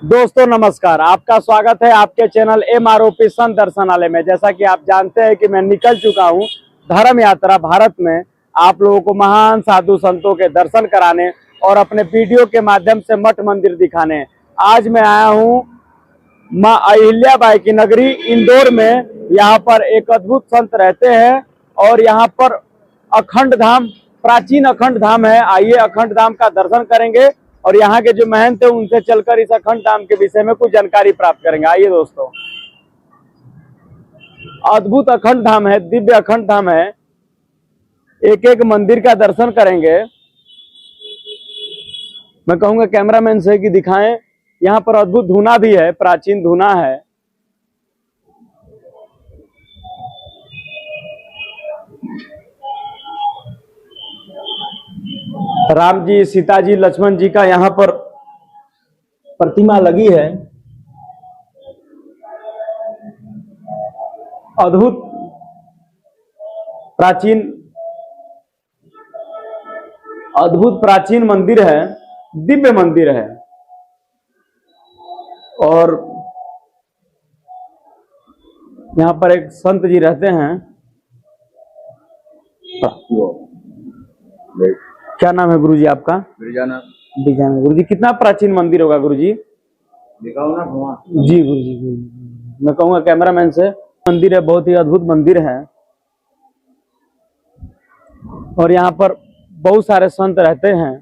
दोस्तों नमस्कार, आपका स्वागत है आपके चैनल MROP संत दर्शनालय में। जैसा कि आप जानते हैं कि मैं निकल चुका हूं धर्म यात्रा भारत में, आप लोगों को महान साधु संतों के दर्शन कराने और अपने वीडियो के माध्यम से मठ मंदिर दिखाने। आज मैं आया हूं माँ अहिल्याबाई की नगरी इंदौर में। यहाँ पर एक अद्भुत संत रहते हैं और यहाँ पर अखंड धाम, प्राचीन अखंड धाम है। आइए अखंड धाम का दर्शन करेंगे और यहाँ के जो महंत है उनसे चलकर इस अखंड धाम के विषय में कुछ जानकारी प्राप्त करेंगे। आइए दोस्तों, अद्भुत अखंड धाम है, दिव्य अखंड धाम है। एक एक मंदिर का दर्शन करेंगे। मैं कहूंगा कैमरामैन से कि दिखाएं। यहाँ पर अद्भुत धूना भी है, प्राचीन धूना है। राम जी, सीता जी, लक्ष्मण जी का यहाँ पर प्रतिमा लगी है। अद्भुत प्राचीन मंदिर है, दिव्य मंदिर है। और यहाँ पर एक संत जी रहते हैं। क्या नाम है गुरुजी आपका? बिजाना। गुरुजी, कितना प्राचीन मंदिर होगा गुरुजी? दिखाओ ना जी गुरुजी। मैं कहूँगा कैमरामैन से, मंदिर है, बहुत ही अद्भुत मंदिर है। और यहाँ पर बहुत सारे संत रहते हैं।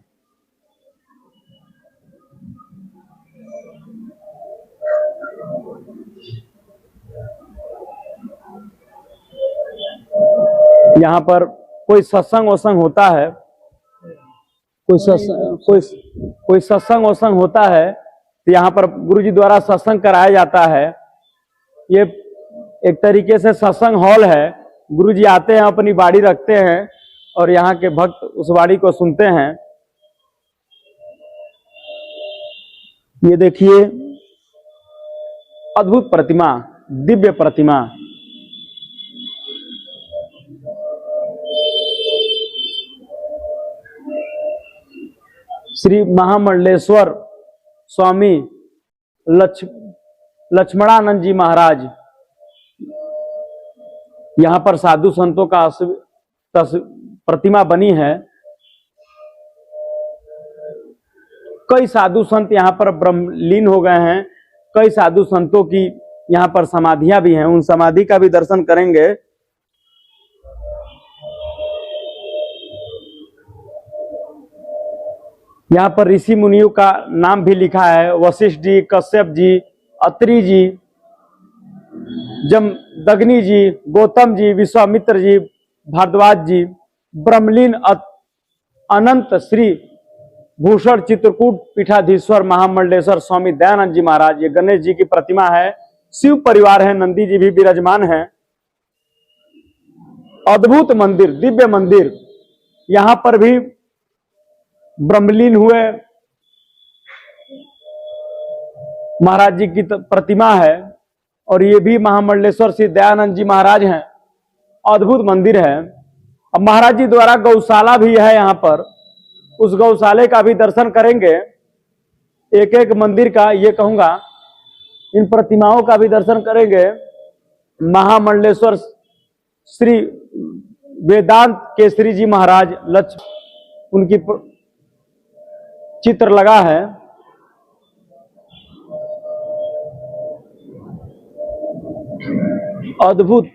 यहाँ पर कोई सत्संग वत्संग होता है, कोई सत्संग वत्संग होता है तो यहाँ पर गुरुजी द्वारा सत्संग कराया जाता है। ये एक तरीके से सत्संग हॉल है। गुरुजी आते हैं, अपनी बाड़ी रखते हैं और यहाँ के भक्त उस बाड़ी को सुनते हैं। ये देखिए, अद्भुत प्रतिमा, दिव्य प्रतिमा। श्री महामंडलेश्वर स्वामी लक्ष्मणानंद जी महाराज, यहाँ पर साधु संतों का प्रतिमा बनी है। कई साधु संत यहाँ पर ब्रह्मलीन हो गए हैं। कई साधु संतों की यहाँ पर समाधियां भी हैं, उन समाधि का भी दर्शन करेंगे। यहाँ पर ऋषि मुनियों का नाम भी लिखा है। वशिष्ठ जी, कश्यप जी, अत्रि जी, जमदग्नि जी, गौतम जी, विश्वामित्र जी, भारद्वाज जी, ब्रह्मलीन अनंत श्री भूषण चित्रकूट पीठाधीश्वर महामंडलेश्वर स्वामी दयानंद जी महाराज। ये गणेश जी की प्रतिमा है। शिव परिवार है, नंदी जी भी विराजमान है। अद्भुत मंदिर, दिव्य मंदिर। यहाँ पर भी ब्रह्मलीन हुए महाराज जी की प्रतिमा है और ये भी महामंडलेश्वर श्री दयानंद जी महाराज हैं। अद्भुत मंदिर है। अब महाराज जी द्वारा गौशाला भी है यहाँ पर, उस गौशाले का भी दर्शन करेंगे। एक एक मंदिर का, ये कहूंगा इन प्रतिमाओं का भी दर्शन करेंगे। महामंडलेश्वर श्री वेदांत केसरी जी महाराज, उनकी चित्र लगा है। अद्भुत।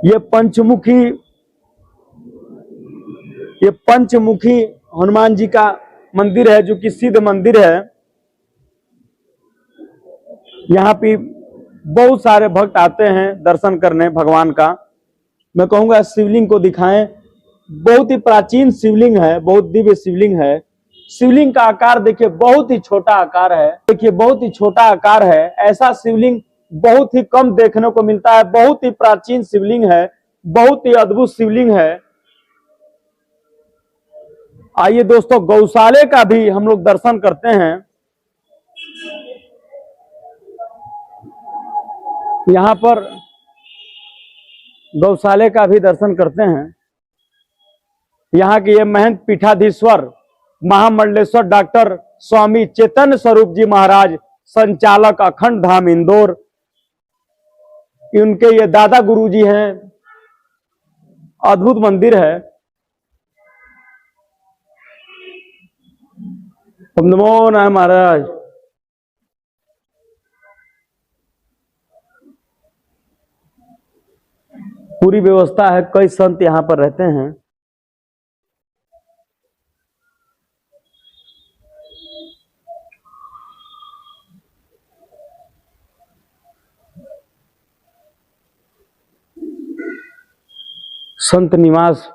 ये पंचमुखी हनुमान जी का मंदिर है, जो कि सिद्ध मंदिर है। यहाँ पे बहुत सारे भक्त आते हैं दर्शन करने भगवान का। मैं कहूंगा शिवलिंग को दिखाएं। बहुत ही प्राचीन शिवलिंग है, बहुत दिव्य शिवलिंग है। शिवलिंग का आकार देखिए, बहुत ही छोटा आकार है। देखिए, बहुत ही छोटा आकार है। ऐसा शिवलिंग बहुत ही कम देखने को मिलता है। बहुत ही प्राचीन शिवलिंग है, बहुत ही अद्भुत शिवलिंग है। आइए दोस्तों, गौशाले का भी हम लोग दर्शन करते हैं। यहाँ पर गौशाले का भी दर्शन करते हैं। यहाँ के ये महंत पीठाधीश्वर महामंडलेश्वर डॉक्टर स्वामी चैतन्य स्वरूप जी महाराज, संचालक अखंड धाम इंदौर, उनके ये दादा गुरु जी हैं। अद्भुत मंदिर है। ओम नमो नारायण महाराज। पूरी व्यवस्था है, कई संत यहाँ पर रहते हैं। संत निवास,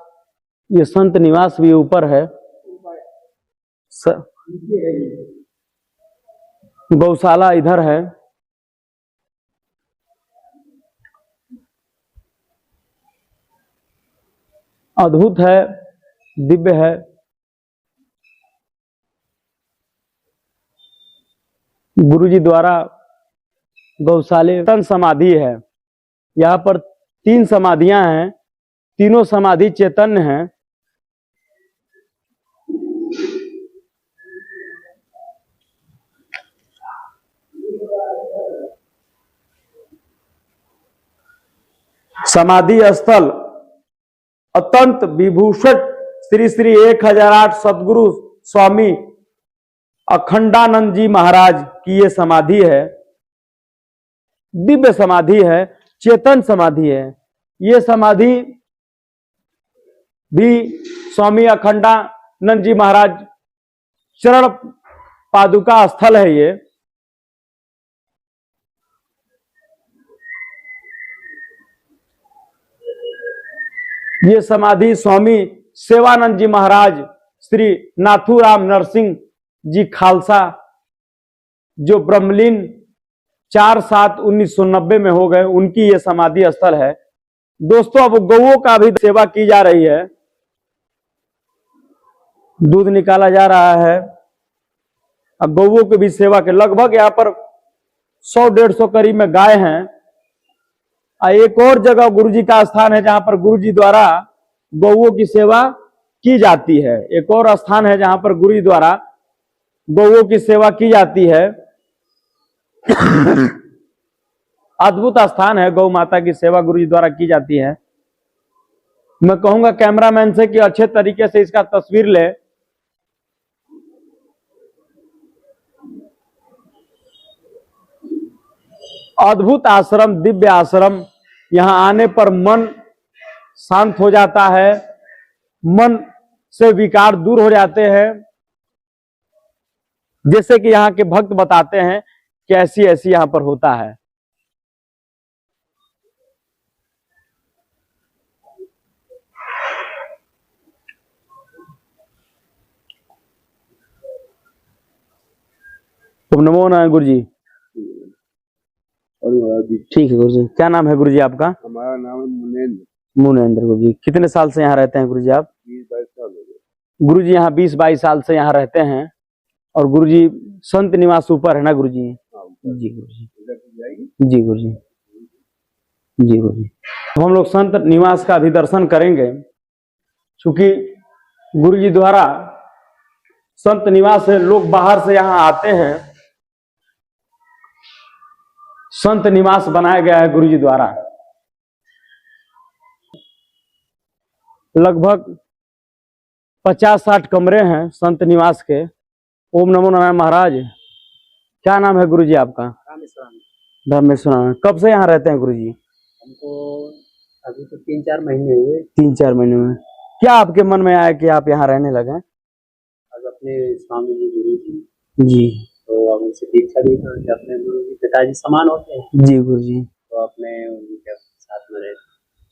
ये संत निवास भी ऊपर है। गौशाला इधर है। अद्भुत है, दिव्य है। गुरुजी द्वारा गौशाले तन समाधि है। यहाँ पर 3 समाधियां हैं, तीनों समाधि चैतन्य हैं। समाधि स्थल अत्यंत विभूषित श्री श्री 1008 सदगुरु स्वामी अखंडानंद जी महाराज की ये समाधि है। दिव्य समाधि है, चेतन समाधि है। ये समाधि भी स्वामी अखंडानंद जी महाराज चरण पादुका स्थल है। ये समाधि स्वामी सेवानंद जी महाराज श्री नाथूराम नरसिंह जी खालसा, जो ब्रह्मलीन 4/7/1990 में हो गए, उनकी ये समाधि स्थल है। दोस्तों, अब गौओं का भी सेवा की जा रही है। दूध निकाला जा रहा है। अब गौओं की भी सेवा के लगभग यहाँ पर 100-150 करीब में गाय हैं। एक और जगह गुरुजी का स्थान है जहां पर गुरुजी द्वारा गौओं की सेवा की जाती है। एक और स्थान है जहां पर गुरुजी द्वारा गौओं की सेवा की जाती है। अद्भुत स्थान है, गौ माता की सेवा गुरुजी द्वारा की जाती है। मैं कहूंगा कैमरामैन से कि अच्छे तरीके से इसका तस्वीर ले। अद्भुत आश्रम, दिव्य आश्रम। यहां आने पर मन शांत हो जाता है, मन से विकार दूर हो जाते हैं। जैसे कि यहाँ के भक्त बताते हैं कि ऐसी ऐसी यहां पर होता है। तुम नमो नारायण गुरु जी। ठीक है गुरु जी। क्या नाम है गुरु जी आपका? हमारा नाम है मुनेंद्र। मुनेंद्र गुरु जी। कितने साल से यहाँ रहते हैं गुरु जी आप? 20-22 साल हो गए। गुरु जी यहाँ 20-22 साल से यहाँ रहते हैं। और गुरु जी संत निवास ऊपर है ना गुरु जी? जी गुरु जी। जी गुरु जी। जी गुरु जी। तो हम लोग संत निवास का भी दर्शन करेंगे, क्योंकि गुरु जी द्वारा संत निवास से लोग बाहर से यहाँ आते हैं। संत निवास बनाया गया है गुरु जी द्वारा। लगभग 50-60 कमरे हैं संत निवास के। ओम नमो नारायण महाराज। क्या नाम है गुरु जी आपका? धर्मेश्वर। कब से यहाँ रहते हैं गुरु जी? हमको अभी तो 3-4 महीने हुए। 3-4 महीने में क्या आपके मन में आया कि आप यहाँ रहने लगे? अब अपने स्वामी जी गुरु जी तो अब उनसे दीक्षा दी, तो अपने गुरु जी पिताजी समान होते हैं। जी गुरु जी। तो अपने उनके साथ में रहे।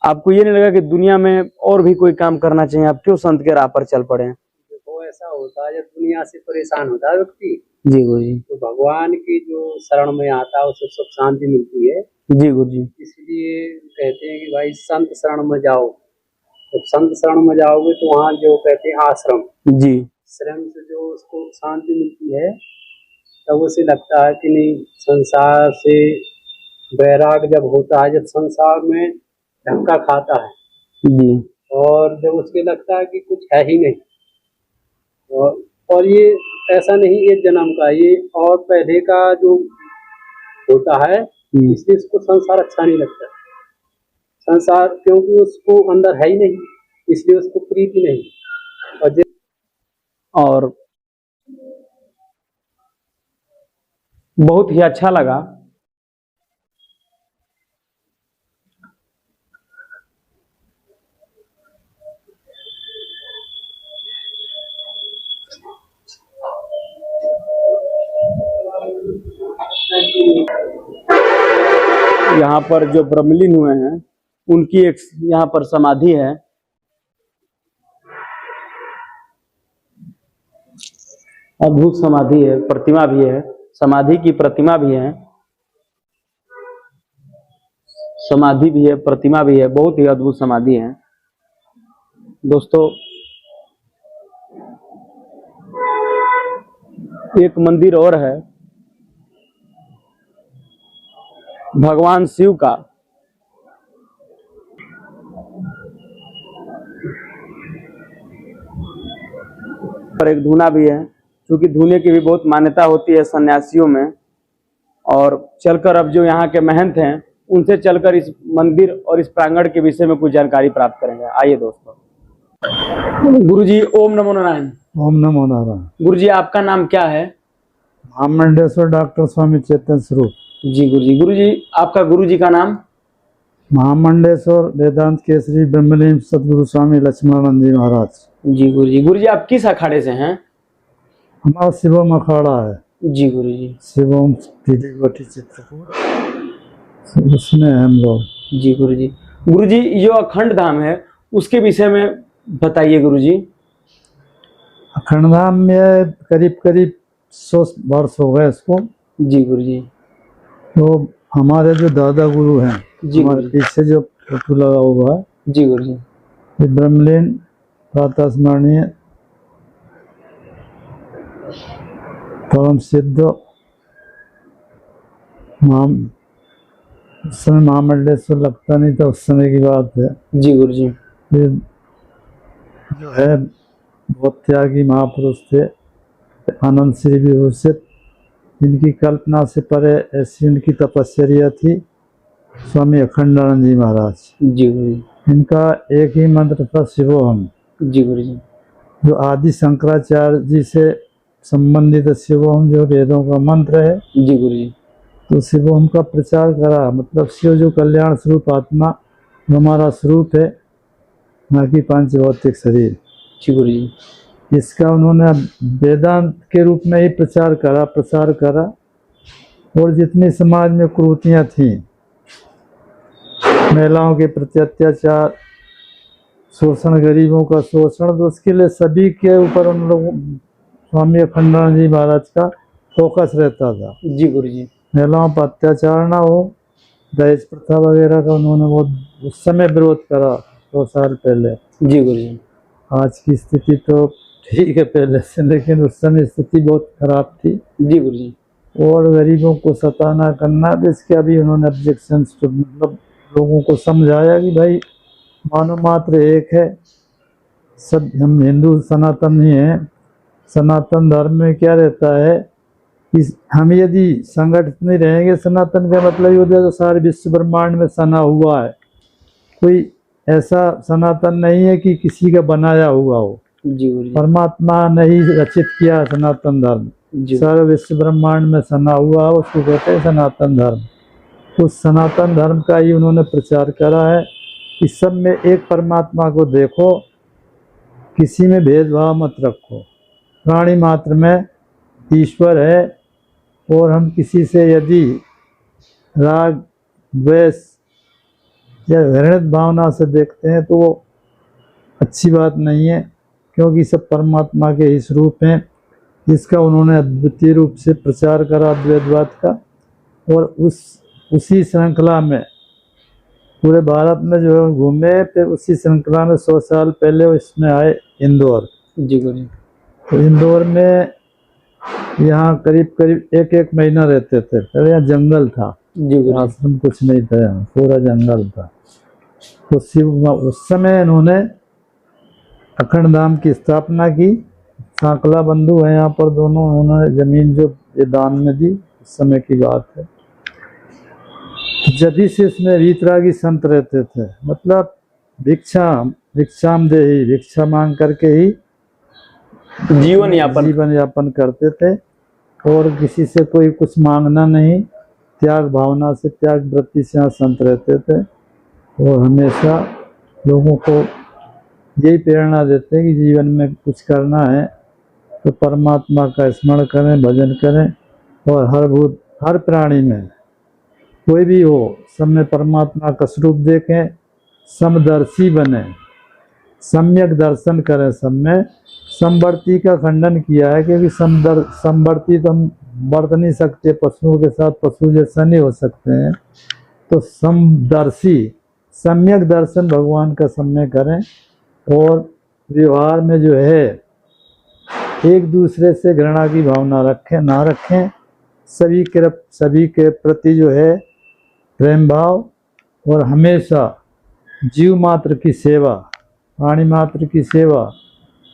आपको ये नहीं लगा कि दुनिया में और भी कोई काम करना चाहिए? आप क्यों संत के राह पर चल पड़े? देखो, ऐसा होता है जब दुनिया से परेशान होता है व्यक्ति, जी गुरु जी। तो भगवान की जो शरण में आता है उसे सुख शांति मिलती है। जी गुरु जी। इसलिए कहते हैं कि भाई संत शरण में जाओ। जब संत शरण में जाओगे तो वहाँ जो कहते हैं आश्रम, जी श्रम से जो उसको शांति मिलती है, तब उसे लगता है कि नहीं, संसार से वैराग जब होता है, जब संसार में धक्का खाता है जी। और जब उसके लगता है कि कुछ है ही नहीं, और और ये ऐसा नहीं एक जन्म का, ये और पहले का जो होता है, इसलिए इसको संसार अच्छा नहीं लगता। संसार क्योंकि उसको अंदर है ही नहीं, इसलिए उसको प्रीति नहीं। और बहुत ही अच्छा लगा। यहाँ पर जो ब्रह्मलीन हुए हैं उनकी एक यहाँ पर समाधि है। अद्भुत समाधि है, प्रतिमा भी है, समाधि की प्रतिमा भी है, समाधि भी है, प्रतिमा भी है, बहुत ही अद्भुत समाधि है दोस्तों। एक मंदिर और है भगवान शिव का। पर एक धूना भी है, क्योंकि धूने की भी बहुत मान्यता होती है सन्यासियों में। और चलकर अब जो यहाँ के महंत हैं उनसे चलकर इस मंदिर और इस प्रांगण के विषय में कुछ जानकारी प्राप्त करेंगे। आइए दोस्तों। गुरुजी ओम नमो नारायण। ओम नमो नारायण। गुरुजी आपका नाम क्या है? महामंडेश्वर डॉक्टर स्वामी चेतन स्वरूप। जी गुरुजी। गुरुजी आपका गुरुजी का नाम? महामंडेश्वर वेदांत केसरी ब्रह्मलीन सदगुरु स्वामी लक्ष्मणानंद जी महाराज। जी गुरुजी। गुरुजी आप किस अखाड़े से हैं? हमारा शिवम अखाड़ा है। जी गुरुजी। शिवम पीलीकोटी चित्रकूट, उसमें है हम लोग। जी गुरुजी। गुरुजी जो अखंड धाम है उसके विषय में बताइए गुरुजी। अखंड धाम में करीब करीब 100 वर्ष हो गए इसको। जी गुरुजी। तो हमारे जो दादा गुरु हैं, जी हमारे गुरुजी। पीछे जो फोटो लगा हुआ है, जी गुरुजी। ये ब्रह्मलीन प्रातः स्मरणीय परम सिद्ध उस समय महामंडलेश्वर लगता नहीं था, उस समय की बात है। जी गुरुजी। ये जो है बहुत त्यागी महापुरुष थे, आनंद श्री विभूषित। इनकी कल्पना से परे ऐसी उनकी तपस्या थी स्वामी अखंडानंद जी महाराज। जी गुरुजी। इनका एक ही मंत्र था शिवोहम, जी गुरुजी। जो आदि शंकराचार्य जी से संबंधित शिवोहम जो वेदों का मंत्र है। जी गुरुजी। तो शिवोहम का प्रचार करा, मतलब शिव जो कल्याण स्वरूप आत्मा हमारा स्वरूप है, ना कि पांच भौतिक शरीर। जी गुरुजी। इसका उन्होंने वेदांत के रूप में ही प्रचार करा। और जितनी समाज में कुरीतियां थीं, महिलाओं के प्रति अत्याचार, शोषण, गरीबों का शोषण, तो उसके लिए सभी के ऊपर उन लोगों स्वामी अखंडानंद जी महाराज का फोकस रहता था। जी गुरुजी। महिलाओं पर अत्याचार ना हो, दहेज प्रथा वगैरह का उन्होंने बहुत उस समय विरोध करा 2 साल पहले। जी गुरुजी। आज की स्थिति तो ठीक है पहले से, लेकिन उस समय स्थिति बहुत खराब थी। जी गुरुजी। और गरीबों को सताना करना, इसके अभी उन्होंने ऑब्जेक्शन, मतलब लोगों को समझाया कि भाई मानव मात्र एक है, सब हम हिंदू सनातन ही हैं। सनातन धर्म में क्या रहता है कि हम यदि संगठित नहीं रहेंगे, सनातन का मतलब ये होता है जो सारे विश्व ब्रह्मांड में सना हुआ है, कोई ऐसा सनातन नहीं है कि किसी का बनाया हुआ हो। जी गुरुजी। परमात्मा ने ही रचित किया सनातन धर्म, सारे विश्व ब्रह्मांड में सना हुआ है, उसको कहते हैं सनातन धर्म। उस सनातन धर्म का ही उन्होंने प्रचार करा है कि सब में एक परमात्मा को देखो, किसी में भेदभाव मत रखो, प्राणी मात्र में ईश्वर है। और हम किसी से यदि राग, द्वेष या घृणित भावना से देखते हैं तो वो अच्छी बात नहीं है, क्योंकि सब परमात्मा के ही स्वरूप हैं। इसका उन्होंने अद्वितीय रूप से प्रचार करा अद्वैतवाद का। और उसी श्रृंखला में पूरे भारत में जो है घूमे, फिर उसी श्रृंखला में 100 साल पहले इसमें आए इंदौर। जी गुरुजी। तो इंदौर में यहाँ करीब करीब एक महीना रहते थे। पहले यहाँ जंगल था, आश्रम कुछ नहीं था, यहाँ पूरा जंगल था। तो उस समय इन्होंने अखंड धाम की स्थापना की। सांकला बंधु हैं यहाँ पर दोनों, उन्होंने जमीन जो ये दान में दी, उस समय की बात है। जदी से इसमें वीतरागी संत रहते थे, मतलब भिक्षाम देही, भिक्षा मांग करके ही जीवन यापन करते थे और किसी से कोई कुछ मांगना नहीं, त्याग भावना से, त्याग वृत्ति से यहाँ संत रहते थे और हमेशा लोगों को यही प्रेरणा देते हैं कि जीवन में कुछ करना है तो परमात्मा का स्मरण करें, भजन करें और हर प्राणी में कोई भी हो सब में परमात्मा का स्वरूप देखें, समदर्शी बने, सम्यक दर्शन करें सब में। समवर्ती का खंडन किया है क्योंकि समवर्ती तो हम बरत नहीं सकते, पशुओं के साथ पशु जैसा नहीं हो सकते हैं, तो समदर्शी, सम्यक दर्शन भगवान का समय करें और व्यवहार में जो है एक दूसरे से घृणा की भावना ना रखें, सभी के प्रति जो है प्रेम भाव और हमेशा जीव मात्र की सेवा, प्राणी मात्र की सेवा।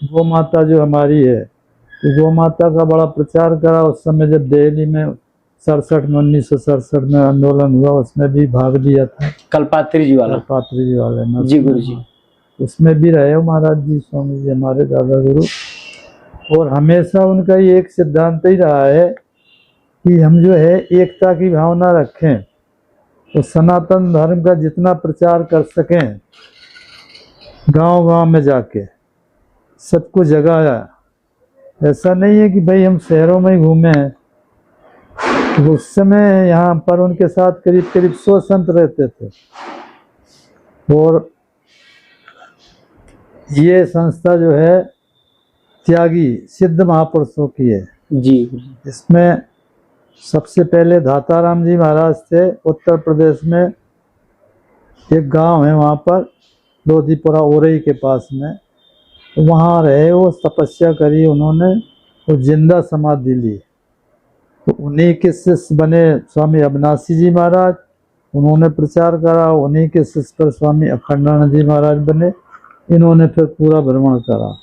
गौ माता जो हमारी है, तो गौ माता का बड़ा प्रचार करा उस समय जब दिल्ली में 1967 में आंदोलन हुआ, उसमें भी भाग लिया था। कल्पात्री जी वाले जी गुरु जी, उसमें भी रहे हो महाराज जी, स्वामी जी हमारे दादा गुरु। और हमेशा उनका ये एक सिद्धांत ही रहा है कि हम जो है एकता की भावना रखें तो सनातन धर्म का जितना प्रचार कर सकें, गांव-गांव में जाके सबको जगाया। ऐसा नहीं है कि भाई हम शहरों में ही घूमे हैं, तो उस समय यहाँ पर उनके साथ करीब 100 संत रहते थे और ये संस्था जो है त्यागी सिद्ध महापुरुषों की है जी। इसमें सबसे पहले धाताराम जी महाराज थे, उत्तर प्रदेश में एक गांव है वहाँ पर लोधीपुरा ओरई के पास में, तो वहाँ रहे, वो तपस्या करी उन्होंने, वो जिंदा समाधि ली। तो उन्हीं के शिष्य बने स्वामी अविनाशी जी महाराज, उन्होंने प्रचार करा, उन्हीं के शिष्य पर स्वामी अखंडानंद जी महाराज बने। इन्होंने फिर पूरा भ्रमण करा,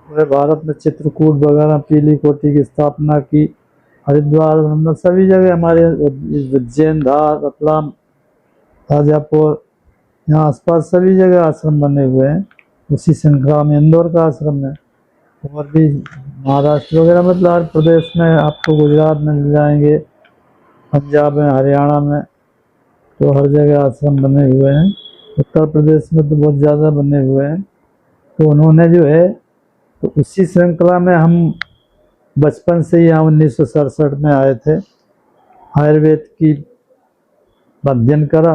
पूरे भारत में चित्रकूट वगैरह पीली कोटि की स्थापना की, हरिद्वार सभी जगह, हमारे उज्जैन, धार, रतलाम, ताजापुर, यहाँ आसपास सभी जगह आश्रम बने हुए हैं। उसी श्रृंखला में इंदौर का आश्रम है और भी महाराष्ट्र वगैरह, मतलब हर प्रदेश में आपको, गुजरात में मिल जाएंगे, पंजाब में, हरियाणा में, तो हर जगह आश्रम बने हुए हैं। उत्तर प्रदेश में तो बहुत ज़्यादा बने हुए हैं। तो उन्होंने जो है, तो उसी श्रृंखला में हम बचपन से ही यहाँ 1967 में आए थे, आयुर्वेद की अध्ययन करा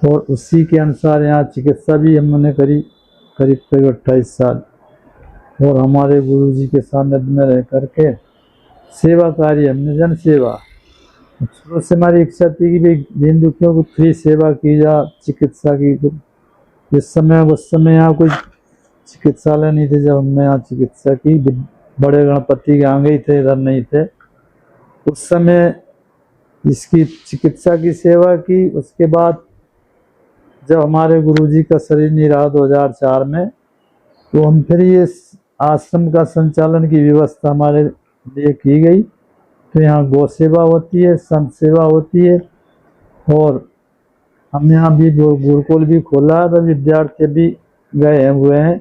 और उसी के अनुसार यहाँ चिकित्सा भी हमने करी करीब 28 साल। और हमारे गुरुजी के सानिध्य में रह करके सेवा कार्य, हमने जन सेवा, शुरू से हमारी इच्छा थी कि भाई दीन दुखियों को फ्री सेवा की जा, चिकित्सा की। उस समय यहाँ कोई चिकित्सालय नहीं थे जब हमने यहाँ चिकित्सा की, बड़े गणपति के आगे ही थे, इधर नहीं थे। उस समय इसकी चिकित्सा की सेवा की। उसके बाद जब हमारे गुरुजी का शरीर नहीं रहा 2004 में, तो हम फिर ये आश्रम का संचालन की व्यवस्था हमारे लिए की गई। तो यहाँ गौ सेवा होती है, संत सेवा होती है और हम यहाँ भी गुरुकुल भी खोला है, तो विद्यार्थी भी गए हुए हैं,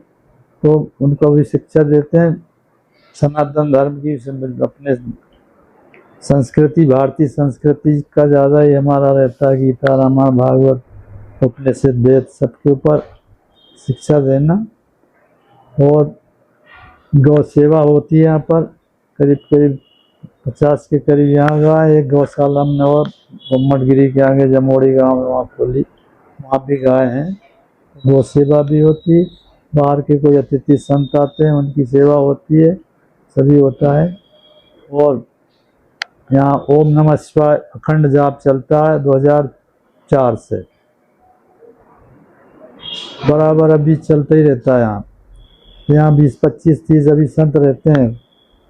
तो उनको भी शिक्षा देते हैं सनातन धर्म की, अपने संस्कृति, भारतीय संस्कृति का ज़्यादा ही हमारा रहता है। गीता, रामायण, भागवत, उपनिषद, वेद, सबके ऊपर शिक्षा देना। और गौ सेवा होती है यहाँ पर, करीब 50 के करीब यहाँ गाय, एक गौशाला में और गुम्मटगिरी के आगे जमोड़ी गांव में वहाँ खोली, वहाँ भी गाय हैं। गौ सेवा भी होती है, बाहर के कोई अतिथि संत आते हैं उनकी सेवा होती है, सभी होता है। और यहाँ ओम नमः शिवाय अखंड जाप चलता है 2004 से, बराबर अभी चलता ही रहता है। यहाँ 20, 25, 30 अभी संत रहते हैं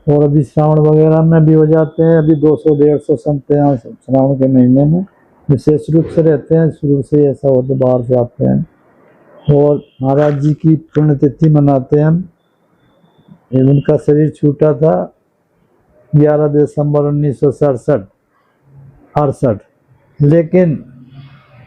और अभी श्रावण वगैरह में भी हो जाते हैं। अभी 200, 150 संत यहाँ श्रावण के महीने में विशेष रूप से रहते हैं, शुरू से ऐसा होता, बाहर से आते हैं। और महाराज जी की पुण्यतिथि मनाते हैं हम उनका शरीर छूटा था 11 दिसंबर 1967। लेकिन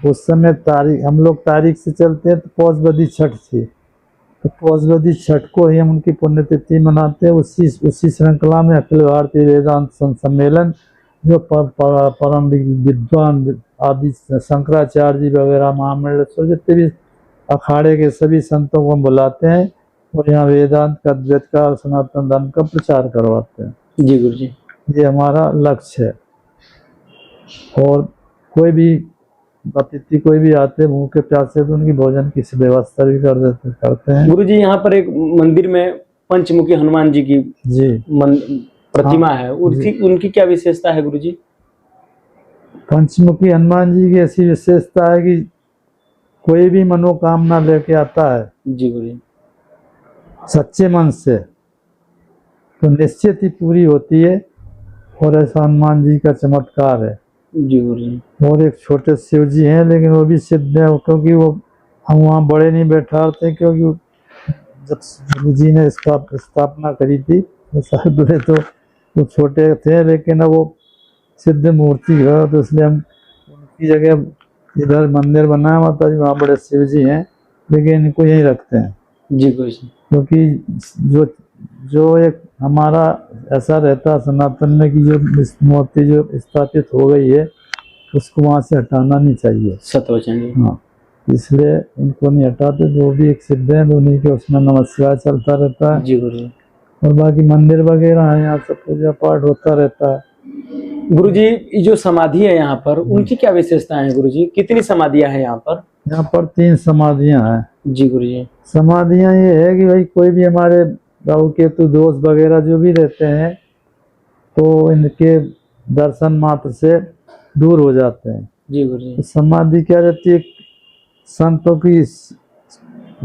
उस समय तारीख, हम लोग तारीख से चलते हैं तो पौषवदी छठ थी, तो पौषवदी छठ को ही हम उनकी पुण्यतिथि मनाते हैं। उसी श्रृंखला में अखिल भारतीय वेदांत सम्मेलन, जो परम विद्वान आदि शंकराचार्य जी वगैरह महामंडलेश्वर जितने भी अखाड़े के सभी संतों को हम बुलाते हैं और यहाँ वेदांत का, अद्वैत का और सनातन धर्म का प्रचार करवाते हैं। जी गुरु जी, ये हमारा लक्ष्य है। और कोई भी अतिथि कोई भी आते भूखे प्यासे तो उनकी भोजन की व्यवस्था भी करते हैं। गुरु जी यहाँ पर एक मंदिर में पंचमुखी हनुमान जी की जी प्रतिमा है, उनकी क्या विशेषता है गुरु जी? पंचमुखी हनुमान जी की ऐसी विशेषता है कि कोई भी मनोकामना लेके आता है जी गुरु जी, सच्चे मन से तो निश्चित ही पूरी होती है। और ऐसा हनुमान जी का चमत्कार है। जी गुरु जी। और एक छोटे शिव जी हैं, लेकिन वो भी सिद्ध है, क्योंकि वो हम वहाँ बड़े नहीं बैठाते, क्योंकि जब गुरु जी ने इसका स्थापना करी थी वो शायद बड़े तो वो छोटे थे, लेकिन अब वो सिद्ध मूर्ति है, तो इसलिए हम उनकी जगह इधर मंदिर बना है माता जी, वहाँ बड़े शिव जी हैं, लेकिन इनको यहीं रखते हैं। जी गुरु जी, क्योंकि जो एक हमारा ऐसा रहता सनातन में कि जो मूर्ति जो स्थापित हो गई है उसको वहाँ से हटाना नहीं चाहिए। सतवचन जी। हाँ, इसलिए इनको नहीं हटाते। जो भी एक सिद्ध है उन्हीं के उसमें नमस्कार चलता रहता है। जी गुरु जी। और बाकी मंदिर वगैरह है, यहाँ सब पूजा पाठ होता रहता है। गुरु जी, ये जो समाधि है यहाँ पर, उनकी क्या विशेषता है गुरु जी? कितनी समाधियां हैं यहाँ पर? यहाँ पर 3 समाधियां हैं। जी गुरु जी। समाधियां ये है कि भाई कोई भी हमारे राहु केतु दोष वगैरह जो भी रहते हैं तो इनके दर्शन मात्र से दूर हो जाते हैं। जी गुरु जी। तो समाधि क्या रहती है, संतों की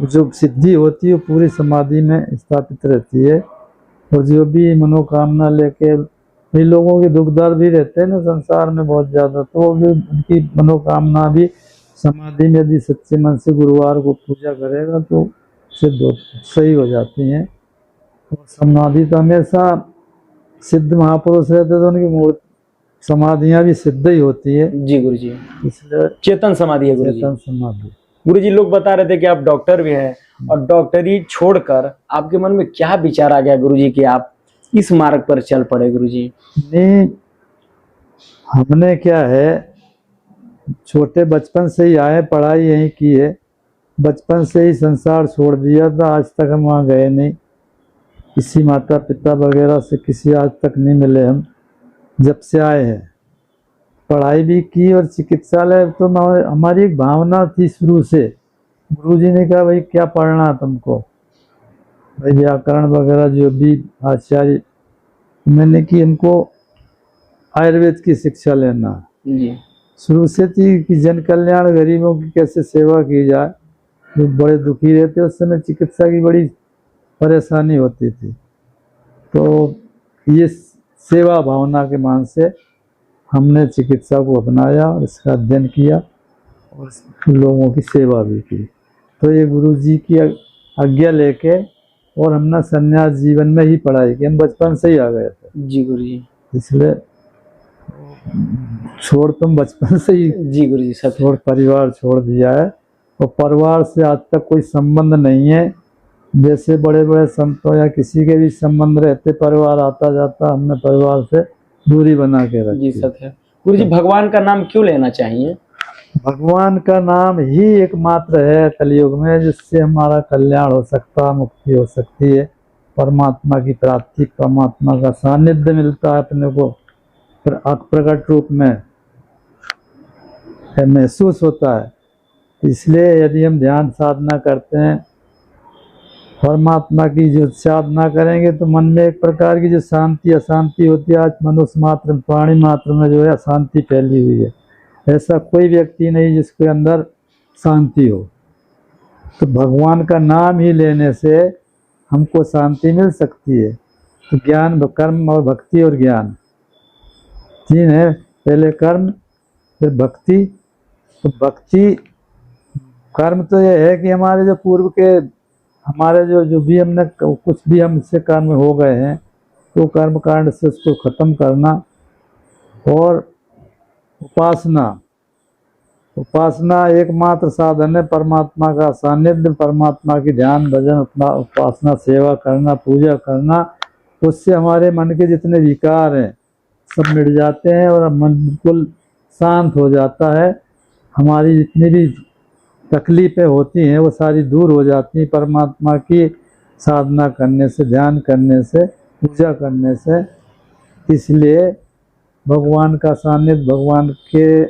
जो सिद्धि होती है वो पूरी समाधि में स्थापित रहती है। और जो भी मनोकामना लेके, कई लोगों के दुख दर्द भी रहते हैं ना संसार में बहुत ज़्यादा, तो वो भी उनकी मनोकामना भी समाधि में यदि सच्चे मन से गुरुवार को पूजा करेगा तो सिद्ध सही हो जाती हैं। और समाधि तो हमेशा सिद्ध महापुरुष रहते तो उनकी मूर्ति समाधियां भी सिद्ध ही होती है। जी गुरु जी। इसलिए चेतन समाधि है गुरु जी। चेतन समाधि। गुरु जी, लोग बता रहे थे कि आप डॉक्टर भी हैं, और डॉक्टरी छोड़कर आपके मन में क्या विचार आ गया गुरु जी कि आप इस मार्ग पर चल पड़े गुरु जी? नहीं, हमने क्या है छोटे बचपन से ही आए, पढ़ाई यहीं की है, बचपन से ही संसार छोड़ दिया था, आज तक हम वहाँ गए नहीं, किसी माता पिता वगैरह से किसी आज तक नहीं मिले हम जब से आए हैं। पढ़ाई भी की और चिकित्सालय तो हमारी एक भावना थी शुरू से। गुरुजी ने कहा भाई क्या पढ़ना है तुमको, भाई व्याकरण वगैरह जो भी आचार्य, मैंने कि इनको आयुर्वेद की शिक्षा लेना जी। शुरू से थी कि जन कल्याण, गरीबों की कैसे सेवा की जाए, जो बड़े दुखी रहते उस समय चिकित्सा की बड़ी परेशानी होती थी। तो ये सेवा भावना के मान से हमने चिकित्सा को अपनाया और इसका अध्ययन किया और लोगों की सेवा भी की। तो ये गुरु जी की आज्ञा लेके और हमने संन्यास जीवन में ही पढ़ाई की, हम बचपन से ही आ गए थे। जी गुरु जी। इसलिए छोड़ तुम बचपन से ही, जी गुरु जी, सब छोड़ परिवार छोड़ दिया है और परिवार से आज तक कोई संबंध नहीं है। जैसे बड़े बड़े संतों या किसी के भी संबंध रहते, परिवार आता जाता, हमने परिवार से दूरी बना के रखी। जी सत्य है। गुरु जी, भगवान का नाम क्यों लेना चाहिए? भगवान का नाम ही एकमात्र है कलयुग में जिससे हमारा कल्याण हो सकता, मुक्ति हो सकती है, परमात्मा की प्राप्ति, परमात्मा का सानिध्य मिलता है अपने को प्रकट रूप में महसूस होता है। इसलिए यदि हम ध्यान साधना करते हैं, परमात्मा की जो साधना करेंगे तो मन में एक प्रकार की जो शांति अशांति होती है, आज मनुष्य मात्र प्राणी मात्र में जो है अशांति फैली हुई है, ऐसा कोई व्यक्ति नहीं जिसके अंदर शांति हो। तो भगवान का नाम ही लेने से हमको शांति मिल सकती है। तो ज्ञान, कर्म और भक्ति और ज्ञान 3 है, पहले कर्म फिर भक्ति। तो भक्ति कर्म तो यह है कि हमारे जो पूर्व के हमारे जो जो भी हमने कुछ भी हमसे कर्म हो गए हैं तो कर्म कांड से उसको खत्म करना। और उपासना, उपासना एकमात्र साधन है परमात्मा का सानिध्य, परमात्मा की ध्यान भजन अपना उपासना सेवा करना पूजा करना। उससे हमारे मन के जितने विकार हैं सब मिट जाते हैं और मन बिल्कुल शांत हो जाता है। हमारी जितनी भी तकलीफें होती हैं वो सारी दूर हो जाती हैं परमात्मा की साधना करने से, ध्यान करने से, पूजा करने से। इसलिए भगवान का सानिध्य, भगवान के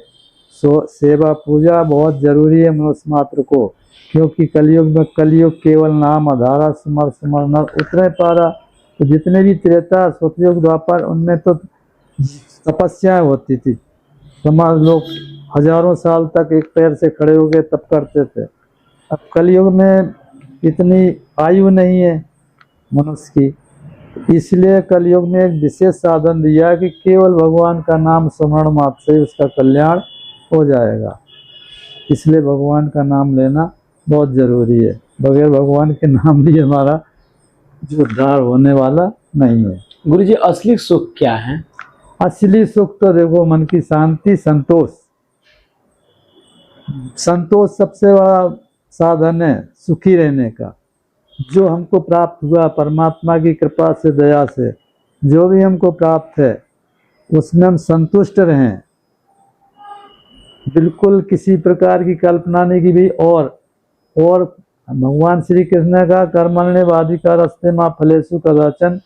सेवा पूजा बहुत जरूरी है मनुष्य मात्र को। क्योंकि कलयुग में कलयुग केवल नाम आधारा सुमर सुमर नर उतरे पारा। तो जितने भी त्रेता सतयुग द्वापर उनमें तो तपस्याएं होती थी, समाज लोग हजारों साल तक एक पैर से खड़े हो गए तब करते थे। अब कलयुग में इतनी आयु नहीं है मनुष्य की, इसलिए कलयुग में एक विशेष साधन दिया कि केवल भगवान का नाम स्मरण मात्र से उसका कल्याण हो जाएगा। इसलिए भगवान का नाम लेना बहुत जरूरी है। बगैर भगवान के नाम लिए हमारा जो उद्धार होने वाला नहीं है। गुरुजी असली सुख क्या है? असली सुख तो देखो मन की शांति, संतोष। संतोष सबसे बड़ा साधन है सुखी रहने का। जो हमको प्राप्त हुआ परमात्मा की कृपा से, दया से, जो भी हमको प्राप्त है उसमें हम संतुष्ट रहें, बिल्कुल किसी प्रकार की कल्पना नहीं की भी। और भगवान श्री कृष्ण का कर्मण्य वाधिका रस्ते माँ फलेसु कदाचन,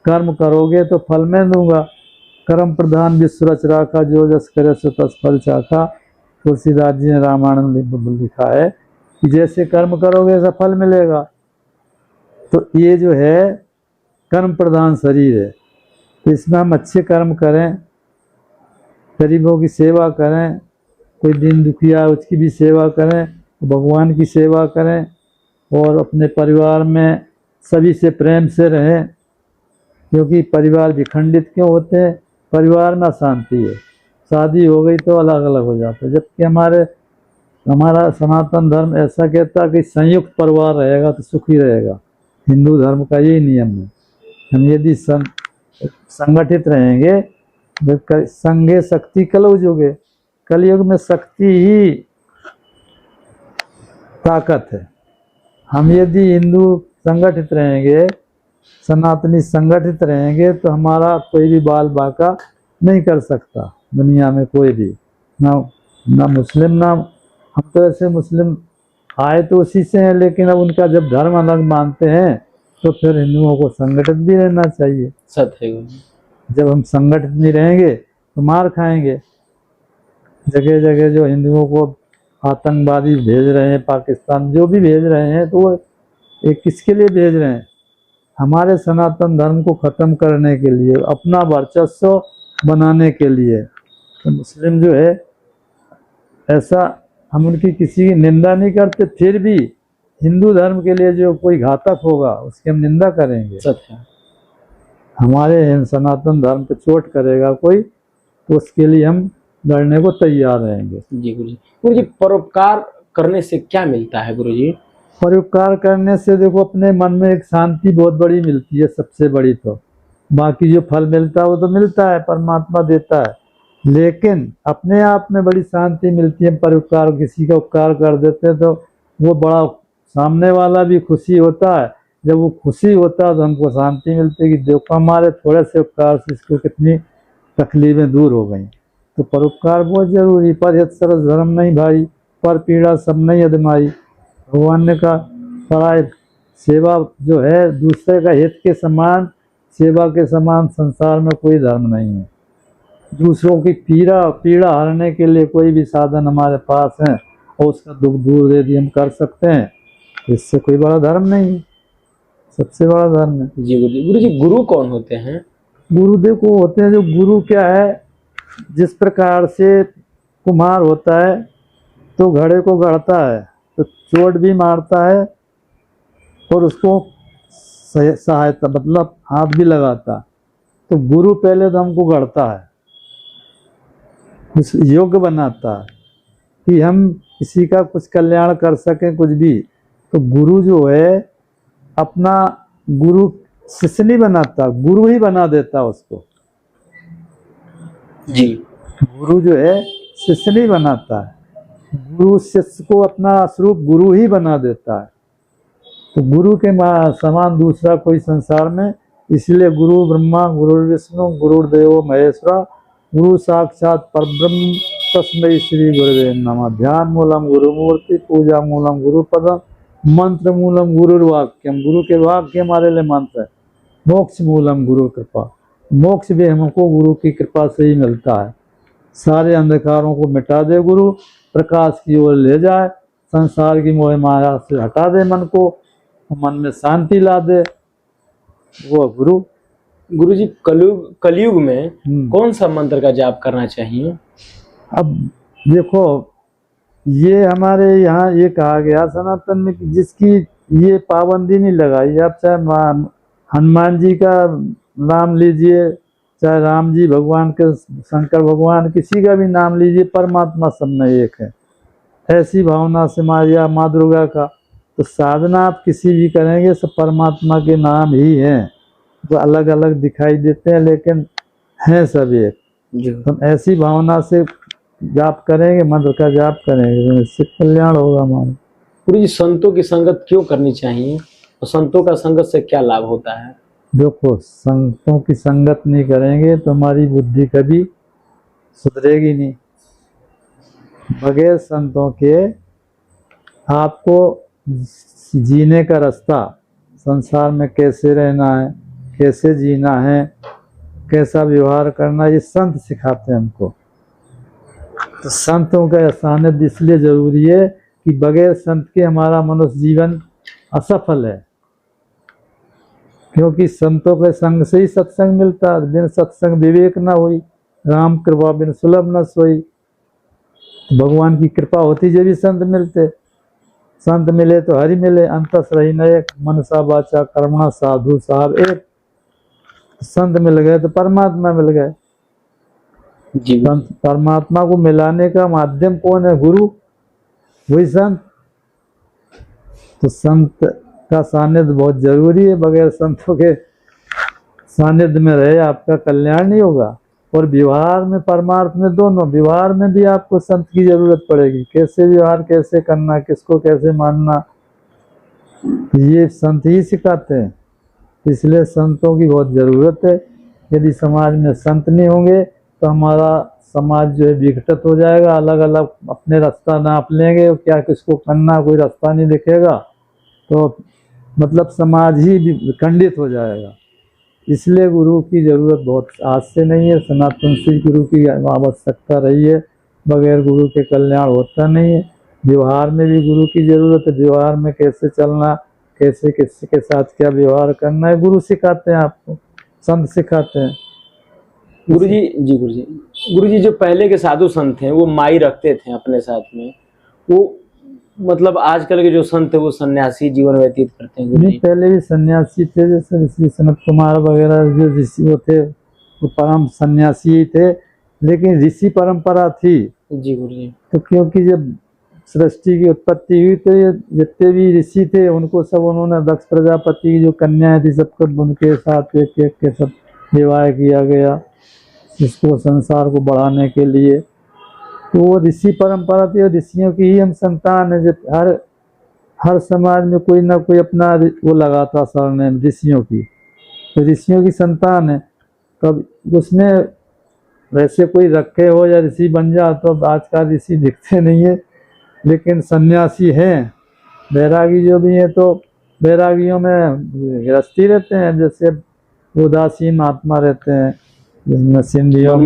कर्म करोगे तो फल में दूंगा। कर्म प्रधान विश्व रच राखा, जो जस करे सो तस फल चाखा। तुलसीदास जी ने रामायण में लिखा है कि जैसे कर्म करोगे ऐसा फल मिलेगा। तो ये जो है कर्म प्रधान शरीर है, तो इसमें हम अच्छे कर्म करें, गरीबों की सेवा करें, कोई दीन दुखिया उसकी भी सेवा करें, भगवान की सेवा करें और अपने परिवार में सभी से प्रेम से रहें। क्योंकि परिवार विखंडित क्यों होते हैं? परिवार में अशांति है, शादी हो गई तो अलग अलग हो जाते हैं। जबकि हमारा सनातन धर्म ऐसा कहता है कि संयुक्त परिवार रहेगा तो सुखी रहेगा। हिंदू धर्म का यही नियम है। हम यदि संगठित रहेंगे, संघे शक्ति कलौ जुगे, कलयुग में शक्ति ही ताकत है। हम यदि हिंदू संगठित रहेंगे, सनातनी संगठित रहेंगे तो हमारा कोई भी बाल बाका नहीं कर सकता दुनिया में, कोई भी ना मुस्लिम, ना हम तो ऐसे मुस्लिम आए तो उसी से हैं, लेकिन अब उनका जब धर्म अलग मानते हैं तो फिर हिंदुओं को संगठित भी रहना चाहिए। सत्य। जब हम संगठित नहीं रहेंगे तो मार खाएंगे। जगह जगह जो हिंदुओं को आतंकवादी भेज रहे हैं, पाकिस्तान जो भी भेज रहे हैं, तो वो एक किसके लिए भेज रहे हैं? हमारे सनातन धर्म को खत्म करने के लिए, अपना वर्चस्व बनाने के लिए। तो मुस्लिम जो है ऐसा, हम उनकी किसी की निंदा नहीं करते, फिर भी हिंदू धर्म के लिए जो कोई घातक होगा उसकी हम निंदा करेंगे। सत्य। हमारे सनातन धर्म पे चोट करेगा कोई तो उसके लिए हम लड़ने को तैयार रहेंगे। जी गुरुजी। गुरुजी परोपकार करने से क्या मिलता है गुरुजी? परोपकार करने से देखो अपने मन में एक शांति बहुत बड़ी मिलती है, सबसे बड़ी। तो बाकी जो फल मिलता है वो तो मिलता है, परमात्मा देता है, लेकिन अपने आप में बड़ी शांति मिलती है। परोपकार, किसी का उपकार कर देते हैं तो वो बड़ा, सामने वाला भी खुशी होता है। जब वो खुशी होता है तो हमको शांति मिलती है कि देखो हमारे थोड़े से उपकार से इसको कितनी तकलीफें दूर हो गई। तो परोपकार बहुत जरूरी। पर यत सरस धर्म नहीं भाई, पर पीड़ा सब नहीं अदमाई। भगवान ने कहा पराय सेवा जो है दूसरे का हित के समान, सेवा के समान संसार में कोई धर्म नहीं है। दूसरों की पीड़ा हरने के लिए कोई भी साधन हमारे पास है और उसका दुख दूर यदि हम कर सकते हैं, इससे कोई बड़ा धर्म नहीं है, सबसे बड़ा धर्म है। जी गुरुजी। गुरुजी गुरु कौन होते हैं? गुरुदेव को होते हैं जो गुरु क्या है, जिस प्रकार से कुम्हार होता है तो घड़े को गढ़ता है तो चोट भी मारता है और उसको सहायता मतलब हाथ भी लगाता है। तो गुरु पहले तो हमको गढ़ता है, उस योग्य बनाता है कि हम किसी का कुछ कल्याण कर सकें कुछ भी। तो गुरु जो है अपना गुरु शिष्य नहीं बनाता, गुरु ही बना देता उसको। जी। गुरु जो है शिष्य नहीं बनाता है, गुरु शिष्य को अपना स्वरूप गुरु ही बना देता है। तो गुरु के समान दूसरा कोई संसार में, इसलिए गुरु ब्रह्मा गुरु विष्णु गुरुदेवो महेश्वरा गुरु साक्षात परब्रह्म तस्मै श्री गुरुवे नमः। ध्यान मूलम गुरु मूर्ति, पूजा मूलम गुरु पदम, मंत्र मूलम गुरुर्वाक्यम। गुरु के वाक्य हमारे लिए मंत्र है। मोक्ष मूलम गुरु कृपा, मोक्ष भी हमको गुरु की कृपा से ही मिलता है। सारे अंधकारों को मिटा दे गुरु, प्रकाश की ओर ले जाए, संसार की मोह माया से हटा दे मन को, मन में शांति ला दे, वो गुरु। गुरु जी, कलयुग में कौन सा मंत्र का जाप करना चाहिए? अब देखो, ये हमारे यहाँ ये कहा गया सनातन में कि जिसकी ये पाबंदी नहीं लगाई, आप चाहे हनुमान जी का नाम लीजिए, चाहे राम जी भगवान के, शंकर भगवान, किसी का भी नाम लीजिए, परमात्मा सब में एक है। ऐसी भावना से माया माँ दुर्गा का, तो साधना आप किसी भी करेंगे सब परमात्मा के नाम ही हैं, जो अलग अलग दिखाई देते हैं लेकिन हैं सब एक। हम ऐसी भावना से जाप करेंगे, मंत्र का जाप करेंगे, तो इससे कल्याण होगा हमारा। गुरु जी, संतों की संगत क्यों करनी चाहिए और संतों का संगत से क्या लाभ होता है? देखो, संतों की संगत नहीं करेंगे तो हमारी बुद्धि कभी सुधरेगी नहीं। बगैर संतों के आपको जीने का रास्ता, संसार में कैसे रहना है, कैसे जीना है, कैसा व्यवहार करना, ये संत सिखाते हैं हमको। तो संतों का सानिध्य इसलिए जरूरी है कि बगैर संत के हमारा मनुष्य जीवन असफल है, क्योंकि संतों के संग से ही सत्संग मिलता है। बिन सत्संग विवेक न हुई, राम कृपा बिन सुलभ न सोई। भगवान की कृपा होती जब भी संत मिलते, संत मिले तो हरि मिले, अंतस रही न एक, मनसा वाचा कर्मणा साधु साहब एक। संत मिल गए तो परमात्मा मिल गए। जी। संत परमात्मा को मिलाने का माध्यम कौन है? गुरु, वही संत। तो संत का सानिध्य बहुत जरूरी है। बगैर संतों के सानिध्य में रहे आपका कल्याण नहीं होगा। और व्यवहार में, परमार्थ में, दोनों व्यवहार में भी आपको संत की जरूरत पड़ेगी। कैसे व्यवहार कैसे करना, किसको कैसे मानना, ये संत ही सिखाते हैं। इसलिए संतों की बहुत ज़रूरत है। यदि समाज में संत नहीं होंगे तो हमारा समाज जो है विघटित हो जाएगा, अलग अलग अपने रास्ता नाप लेंगे, क्या किसको करना कोई रास्ता नहीं दिखेगा, तो मतलब समाज ही खंडित हो जाएगा। इसलिए गुरु की ज़रूरत बहुत आज से नहीं है, सनातन से गुरु की आवश्यकता रही है। बगैर गुरु के कल्याण होता नहीं है। व्यवहार में भी गुरु की ज़रूरत है। व्यवहार में कैसे चलना, कैसे किसी के साथ क्या व्यवहार करना है, गुरु सिखाते हैं आपको, संत सिखाते हैं। गुरु जी, जो पहले के साधु संत हैं वो माई रखते थे अपने साथ में, वो मतलब आजकल के जो संत है वो सन्यासी जीवन व्यतीत करते हैं। नहीं, पहले भी सन्यासी थे, जैसे ऋषि सनत कुमार वगैरह जो ऋषि थे वो परम सन्यासी ही थे, लेकिन ऋषि परंपरा थी। जी गुरु जी। तो क्योंकि जब सृष्टि की उत्पत्ति हुई तो ये जितने भी ऋषि थे उनको सब उन्होंने दक्ष प्रजापति की जो कन्याएं थी सबको उनके साथ एक एक के सब विवाह किया गया, इसको संसार को बढ़ाने के लिए। तो वो ऋषि परंपरा थी और ऋषियों की ही हम संतान है। जब हर समाज में कोई ना कोई अपना वो लगाता सरनेम ऋषियों की, तो ऋषियों की संतान है। तब उसमें वैसे कोई रखे हो या ऋषि बन जा तो आज का ऋषि दिखते नहीं है, लेकिन सन्यासी हैं। बैरागी जो भी हैं तो बैरागियों में गृहस्थी रहते हैं, जैसे उदासीन आत्मा रहते हैं जिसमें सिंधियों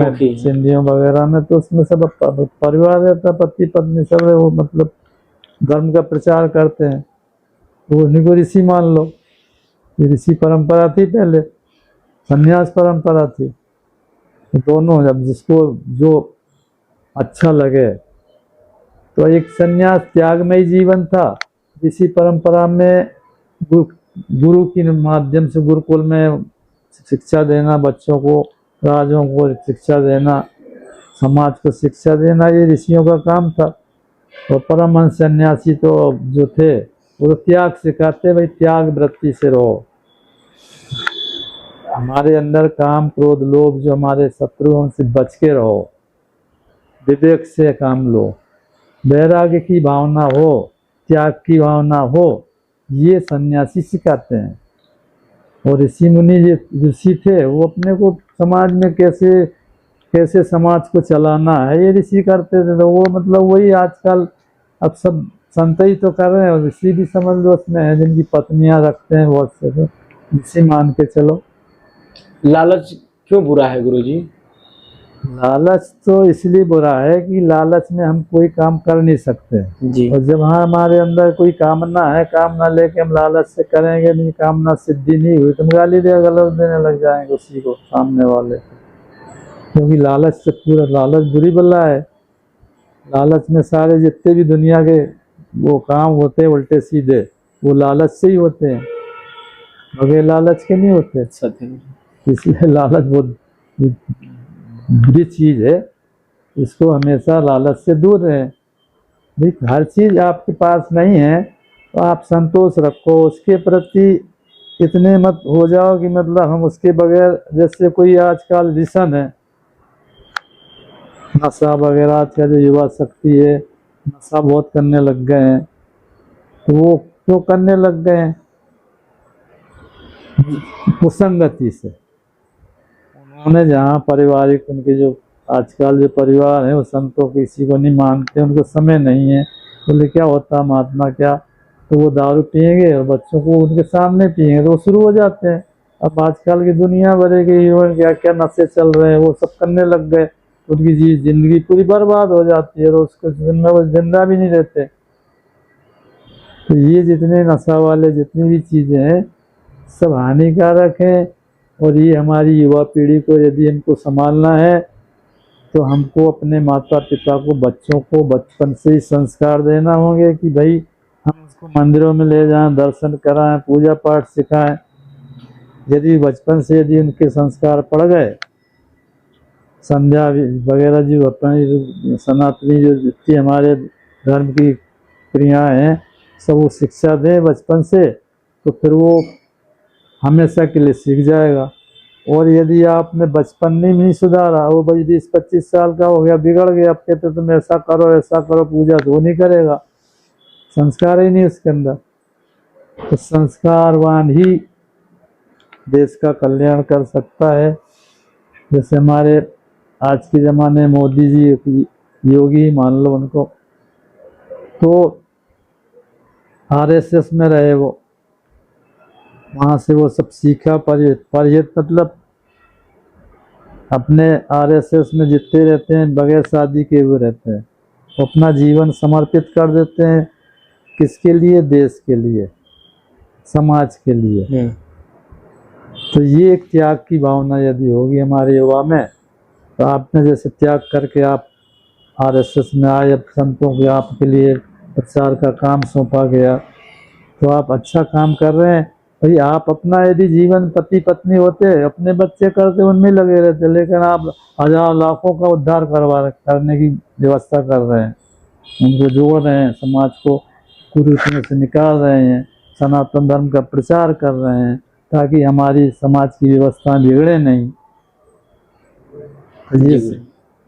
वगैरह में, तो उसमें सब परिवार रहता, पति पत्नी सब है, वो मतलब धर्म का प्रचार करते हैं, तो उन्हीं को ऋषि मान लो। ये ऋषि परंपरा थी पहले, संन्यास परंपरा थी। तो दोनों जब जिसको जो अच्छा लगे, तो एक संन्यास त्यागमय जीवन था। ऋषि परंपरा में गुरु के माध्यम से गुरुकुल में शिक्षा देना, बच्चों को राजों को शिक्षा देना, समाज को शिक्षा देना, ये ऋषियों का काम था। और परमहंस सन्यासी तो जो थे वो त्याग सिखाते हैं, भाई त्याग वृत्ति से रहो। हमारे अंदर काम क्रोध लोभ जो हमारे शत्रु हैं उनसे बच के रहो, विवेक से काम लो, वैराग्य की भावना हो, त्याग की भावना हो, ये सन्यासी सिखाते हैं। और ऋषि मुनि जो ऋषि थे वो अपने को समाज में कैसे कैसे समाज को चलाना है ये ऋषि करते थे। तो वो मतलब वही आजकल अब सब संत ही तो कर रहे हैं, और ऋषि भी समझ लो उसमें है, जिनकी पत्नियां रखते हैं बहुत से, तो ऋषि मान के चलो। लालच क्यों बुरा है गुरुजी? लालच तो इसलिए बुरा है कि लालच में हम कोई काम कर नहीं सकते जी। और जब हाँ हमारे अंदर कोई कामना है, कामना लेके हम लालच से करेंगे नहीं, कामना सिद्धि नहीं हुई तो हम गाली गलौज देने लग जाएंगे उसी को, सामने वाले को। क्योंकि लालच से पूरा, लालच बुरी बला है। लालच में सारे जितने भी दुनिया के वो काम होते हैं उल्टे सीधे, वो लालच से ही होते हैं, बगैर लालच के नहीं होते। सत्य। इसलिए लालच बहुत बुरी चीज है, इसको हमेशा लालच से दूर रहें। भाई हर चीज आपके पास नहीं है तो आप संतोष रखो, उसके प्रति इतने मत हो जाओ कि मतलब हम उसके बगैर, जैसे कोई आजकल व्यसन है, नशा वगैरह, आजकल जो युवा शक्ति है नशा बहुत करने लग गए हैं। तो वो क्यों करने लग गए हैं? कुसंगति से। उन्होंने जहाँ पारिवारिक, उनके जो आजकल जो परिवार है वो संतों किसी को नहीं मानते, उनको समय नहीं है। बोले क्या होता महात्मा क्या, तो वो दारू पियेंगे और बच्चों को उनके सामने पियेंगे तो वो शुरू हो जाते हैं। अब आजकल की दुनिया भरे के हीरोइन क्या क्या नशे चल रहे हैं वो सब करने लग गए, उनकी जिंदगी पूरी बर्बाद हो जाती है और उसको वो जिंदा भी नहीं रहते। तो ये जितने नशा वाले जितनी भी चीजें हैं सब हानिकारक हैं। और ये हमारी युवा पीढ़ी को यदि इनको संभालना है तो हमको अपने माता पिता को, बच्चों को बचपन से ही संस्कार देना होंगे कि भाई हम उसको मंदिरों में ले जाएं, दर्शन कराएं, पूजा पाठ सिखाएं। यदि बचपन से यदि उनके संस्कार पड़ गए, संध्या वगैरह जो अपनी सनातनी जो जितनी हमारे धर्म की क्रियाएं हैं सब वो शिक्षा दें बचपन से, तो फिर वो हमेशा के लिए सीख जाएगा। और यदि आपने बचपन में नहीं सुधारा, वो भाई 20-25 साल का हो गया, बिगड़ गया, अब कहते तुम ऐसा करो पूजा, तो वो नहीं करेगा, संस्कार ही नहीं उसके अंदर। तो संस्कारवान ही देश का कल्याण कर सकता है। जैसे हमारे आज के ज़माने में मोदी जी, योगी मान लो उनको, तो आरएसएस में रहे वो, वहाँ से वो सब सीखा। परिहित मतलब अपने आरएसएस में जितने रहते हैं बगैर शादी के हुए रहते हैं, वो अपना जीवन समर्पित कर देते हैं। किसके लिए? देश के लिए, समाज के लिए। तो ये एक त्याग की भावना यदि होगी हमारे युवा में, तो आपने जैसे त्याग करके आप आरएसएस में आए, अब संतों के आपके लिए प्रचार का काम सौंपा गया, तो आप अच्छा काम कर रहे हैं। भाई आप अपना यदि जीवन पति पत्नी होते, अपने बच्चे करते, उनमें लगे रहते, लेकिन आप हजार लाखों का उद्धार करने की व्यवस्था कर रहे हैं, उनको जोड़ रहे हैं, समाज को कुरीतियों से निकाल रहे हैं, सनातन धर्म का प्रचार कर रहे हैं ताकि हमारी समाज की व्यवस्था बिगड़े नहीं।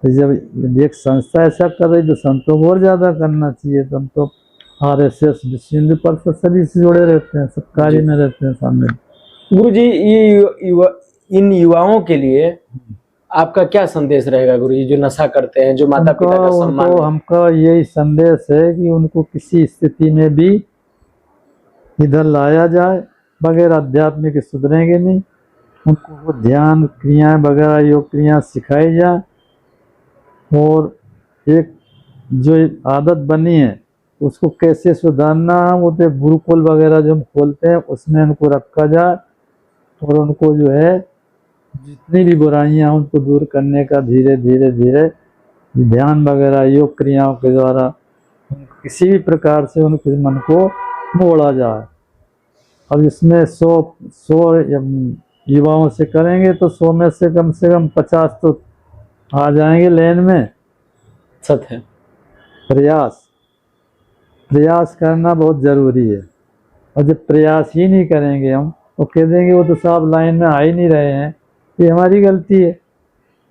तो जब एक संस्था ऐसा कर रही तो संतों को और ज़्यादा करना चाहिए। तो हम तो आरएसएस, विश्व हिंदू परिषद सभी से जुड़े रहते हैं, सब कार्य में रहते हैं सामने। गुरुजी, ये इन युवाओं के लिए आपका क्या संदेश रहेगा गुरुजी, जो नशा करते हैं, जो माता पिता का सम्मान? हमका यही संदेश है कि उनको किसी स्थिति में भी इधर लाया जाए, बगैर अध्यात्म के सुधरेंगे नहीं। उनको ध्यान क्रियाएं वगैरह योग क्रियाएं सिखाई जाए, और एक जो आदत बनी है उसको कैसे सुधारना, वो तो गुरुकुल वगैरह जो हम खोलते हैं उसमें उनको रखा जाए, और उनको जो है जितनी भी बुराइयां उनको दूर करने का धीरे धीरे धीरे ध्यान वगैरह योग क्रियाओं के द्वारा किसी भी प्रकार से उनके मन को मोड़ा जाए। अब इसमें 100 युवाओं से करेंगे तो 100 में से कम 50 तो आ जाएंगे लेन में। सत्य है। प्रयास करना बहुत जरूरी है। और जब प्रयास ही नहीं करेंगे हम तो कह देंगे वो तो साहब लाइन में आ ही नहीं रहे हैं, ये हमारी गलती है।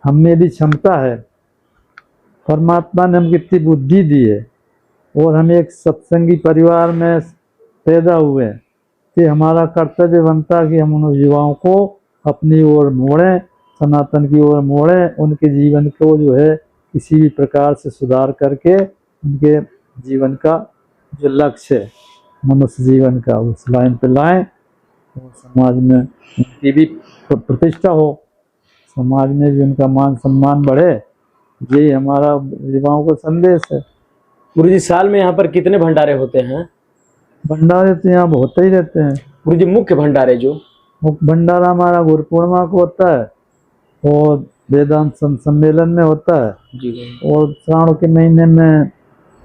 हम में भी क्षमता है, परमात्मा ने हमको इतनी बुद्धि दी है और हम एक सत्संगी परिवार में पैदा हुए हैं, कि हमारा कर्तव्य बनता है कि हम उन युवाओं को अपनी ओर मोड़ें, सनातन की ओर मोड़ें, उनके जीवन को जो है किसी भी प्रकार से सुधार करके उनके जीवन का जो लक्ष्य है मनुष्य जीवन का उस लाइन पे लाएं और समाज में उनकी भी प्रतिष्ठा हो, समाज में भी उनका मान सम्मान बढ़े। यही हमारा युवाओं का संदेश है। गुरुजी साल में यहाँ पर कितने भंडारे होते हैं? भंडारे तो यहाँ होते ही रहते हैं। गुरुजी मुख्य भंडारे जो मुख्य भंडारा हमारा गुरु पूर्णिमा को होता है और वेदांत सम्मेलन में होता है जी, और श्रावण के महीने में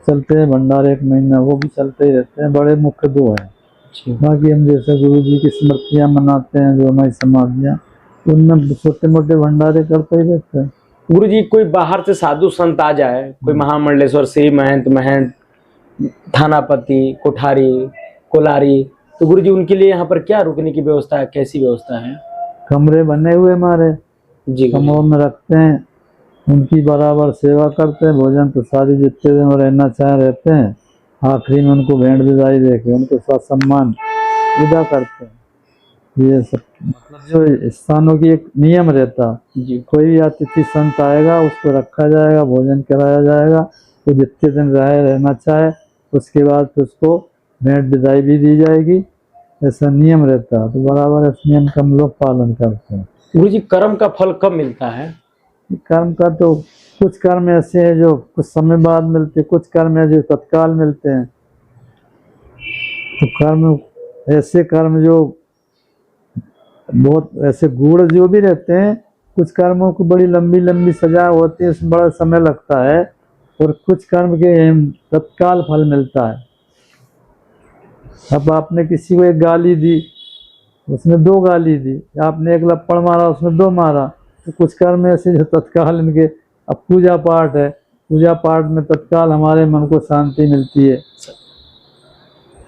चलते हैं भंडारे, एक महीना वो भी चलते ही रहते हैं। बड़े मुख्य दो हैं, बाकी हम जैसे गुरु जी की स्मृतियाँ मनाते हैं जो हमारी समाधियाँ, उनमें छोटे मोटे भंडारे करते ही रहते हैं। गुरुजी कोई बाहर से साधु संत आ जाए, कोई महामंडलेश्वर श्री महंत थानापति कोठारी कोलारी, तो गुरुजी उनके लिए यहाँ पर क्या रुकने की व्यवस्था है, कैसी व्यवस्था है? कमरे बने हुए हमारे जी, कमरों में रखते हैं, उनकी बराबर सेवा करते हैं, भोजन तो सारी जितने दिन रहना चाहे रहते हैं, आखिरी में उनको भेंट विदाई देके उनको साथ सम्मान विदा करते हैं। ये सब मतलब जो स्थानों की एक नियम रहता जी, कोई भी अतिथि संत आएगा उसको रखा जाएगा, भोजन कराया जाएगा, तो जितने दिन रहना चाहे उसके बाद फिर उसको भेंट विदाई भी दी जाएगी, ऐसा नियम रहता है। तो बराबर इस नियम का हम लोग पालन करते हैं। गुरुजी कर्म का फल कब मिलता है? कर्म का तो कुछ कर्म ऐसे हैं जो कुछ समय बाद मिलते, कुछ कर्म है जो तत्काल मिलते हैं। तो कर्म ऐसे कर्म जो बहुत ऐसे गुण जो भी रहते हैं, कुछ कर्मों को बड़ी लंबी लंबी सजा होती है, उसमें बड़ा समय लगता है, और कुछ कर्म के तत्काल फल मिलता है। अब आपने किसी को एक गाली दी, उसने दो गाली दी, आपने एक लप्पड़ मारा उसने दो मारा, तो कुछ कर्म ऐसे जो तत्काल इनके। अब पूजा पाठ है, पूजा पाठ में तत्काल हमारे मन को शांति मिलती है।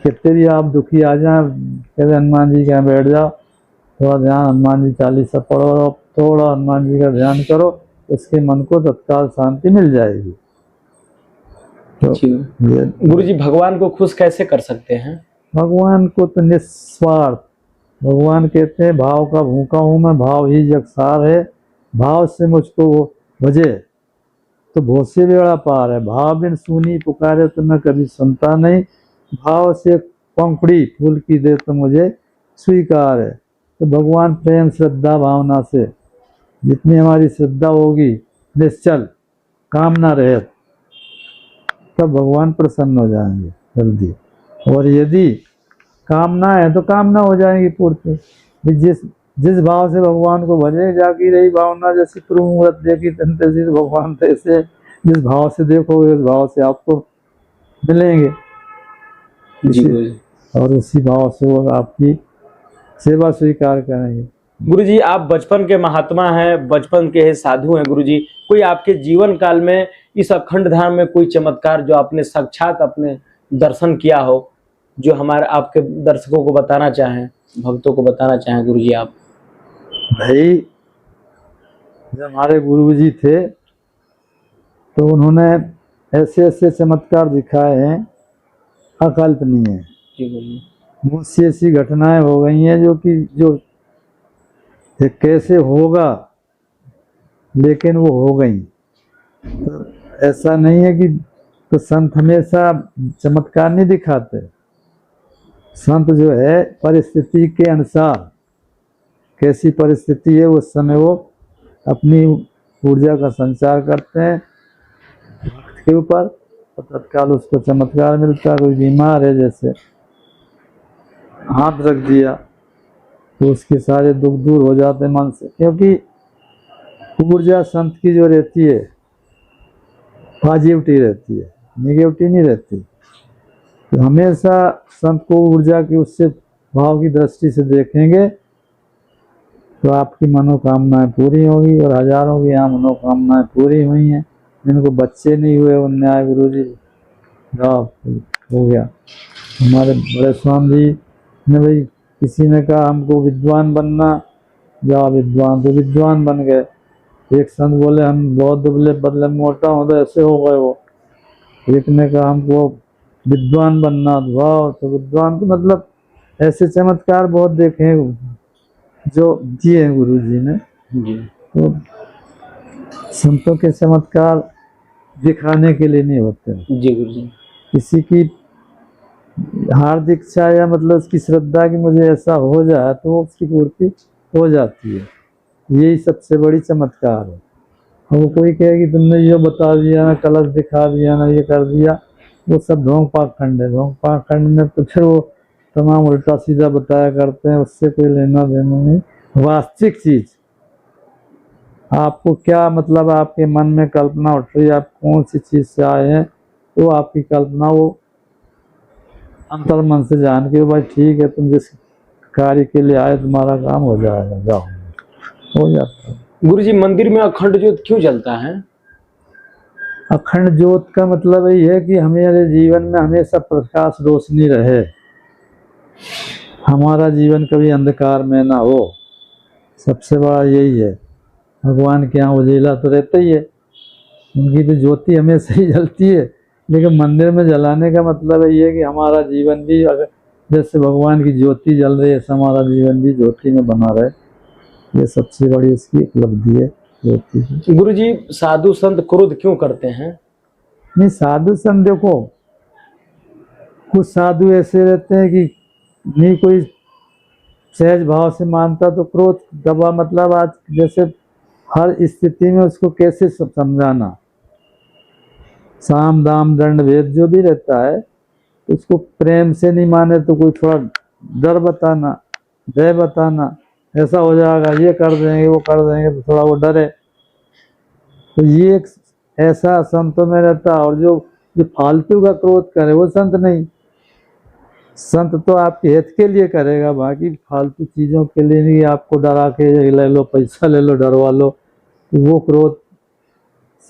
कितने भी आप दुखी आ जाए, कहते हनुमान जी के यहाँ बैठ जाओ, थोड़ा ध्यान हनुमान जी चालीसा पढ़ो, थोड़ा हनुमान जी का ध्यान करो, उसके मन को तत्काल शांति मिल जाएगी। तो गुरुजी भगवान को खुश कैसे कर सकते हैं? भगवान को तो निस्वार्थ, भगवान कहते हैं भाव का भूखा हूँ मैं, भाव ही जगसार है, भाव से मुझको वो भजे तो बहुत से बेड़ा पार है। भाव बिन सुनी पुकारे तो मैं कभी सुनता नहीं, भाव से पंखुड़ी फूल की दे तो मुझे स्वीकार है। तो भगवान प्रेम श्रद्धा भावना से जितनी हमारी श्रद्धा होगी, निश्चल कामना रहे, तब भगवान प्रसन्न हो जाएंगे जल्दी। और यदि कामना है तो कामना हो जाएगी पूर्ति। जिस भाव से भगवान को भजे, जाकी रही भावना जैसी प्रभु मूरत देखी तन तैसी, तो भगवान तैसे जिस भाव से देखोगे उस भाव से आपको मिलेंगे जी, और उसी भाव से वो आपकी सेवा स्वीकार करेंगे। गुरुजी आप बचपन के महात्मा हैं, बचपन के साधु हैं गुरुजी, कोई आपके जीवन काल में इस अखंड धाम में कोई चमत्कार जो आपने साक्षात अपने दर्शन किया हो, जो हमारे आपके दर्शकों को बताना चाहें, भक्तों को बताना चाहें गुरुजी आप? भाई जब हमारे गुरुजी थे तो उन्होंने ऐसे ऐसे चमत्कार दिखाए हैं अकल्पनीय। जी गुरुजी, मुझसे ऐसी घटनाएं हो गई हैं जो ये कैसे होगा, लेकिन वो हो गई। तो ऐसा नहीं है कि तो संत हमेशा चमत्कार नहीं दिखाते। संत जो है परिस्थिति के अनुसार, कैसी परिस्थिति है उस समय वो अपनी ऊर्जा का संचार करते हैं भक्त के ऊपर, तो तत्काल उसको चमत्कार मिलता है। कोई बीमार है, जैसे हाथ रख दिया तो उसके सारे दुख दूर हो जाते हैं मन से, क्योंकि ऊर्जा संत की जो रहती है पॉजिटिविटी रहती है, नेगेटिविटी नहीं रहती। तो हमेशा संत को ऊर्जा की उससे भाव की दृष्टि से देखेंगे तो आपकी मनोकामनाएं पूरी होगी। और हजारों की यहाँ मनोकामनाएं पूरी हुई हैं। जिनको बच्चे नहीं हुए उनने आए गुरु जी हो गया। हमारे बड़े स्वामी जी ने भाई किसी ने कहा हमको विद्वान बनना, जाओ विद्वान, तो विद्वान बन गए। एक संत बोले हम बहुत दुबले बदले मोटा हो तो ऐसे हो गए वो। एक ने कहा हमको विद्वान बनना, वाह, तो विद्वान तो मतलब ऐसे चमत्कार बहुत देखे हैं जो दिए हैं गुरु जी ने। जी तो संतों के चमत्कार दिखाने के लिए नहीं होते, जी गुरु जी। किसी की हार्दिक इच्छा या मतलब उसकी श्रद्धा कि मुझे ऐसा हो जाए तो वो उसकी पूर्ति हो जाती है। यही सबसे बड़ी चमत्कार है। और वो कोई कहे कि तुमने ये बता दिया ना, कलश दिखा दिया ना, ये कर दिया, वो सब ढोंग पाखंड है। ढोंग पाखंड में तो फिर वो तमाम उल्टा सीधा बताया करते हैं, उससे कोई लेना देना नहीं। वास्तविक चीज आपको क्या मतलब आपके मन में कल्पना उठ रही है, आप कौन सी चीज से आए हैं, तो आपकी कल्पना वो अंतर मन से जान के भाई ठीक है, तुम जिस कार्य के लिए आए तुम्हारा काम हो जाएगा, जाओ, हो जाता है। गुरु जी, मंदिर में अखंड ज्योत क्यों जलता है? अखंड ज्योत का मतलब यही है कि हमारे जीवन में हमेशा प्रकाश रोशनी रहे, हमारा जीवन कभी अंधकार में ना हो। सबसे बड़ा यही है। भगवान के यहाँ उजेला तो रहता ही है, उनकी तो ज्योति हमेशा ही जलती है, लेकिन मंदिर में जलाने का मतलब ये है कि हमारा जीवन भी अगर जैसे भगवान की ज्योति जल रही है, हमारा जीवन भी ज्योति में बना रहे। ये सबसे बड़ी उसकी उपलब्धि है ज्योति की। गुरु जी, साधु संत क्रोध क्यों करते हैं? नहीं, साधु संत देखो, कुछ साधु ऐसे रहते हैं कि नहीं कोई सहज भाव से मानता तो क्रोध दबा, मतलब आज जैसे हर स्थिति में उसको कैसे समझाना, साम दाम दंड भेद जो भी रहता है उसको प्रेम से नहीं माने तो कोई थोड़ा डर बताना, भय बताना, ऐसा हो जाएगा, ये कर देंगे वो कर देंगे, तो थोड़ा वो डरे। तो ये एक ऐसा संतों में रहता है। और जो फालतू का क्रोध करे वो संत नहीं। संत तो आपके हित के लिए करेगा, बाकी फालतू चीजों के लिए नहीं, आपको डरा के ले लो, पैसा ले लो, डरवा लो, तो वो क्रोध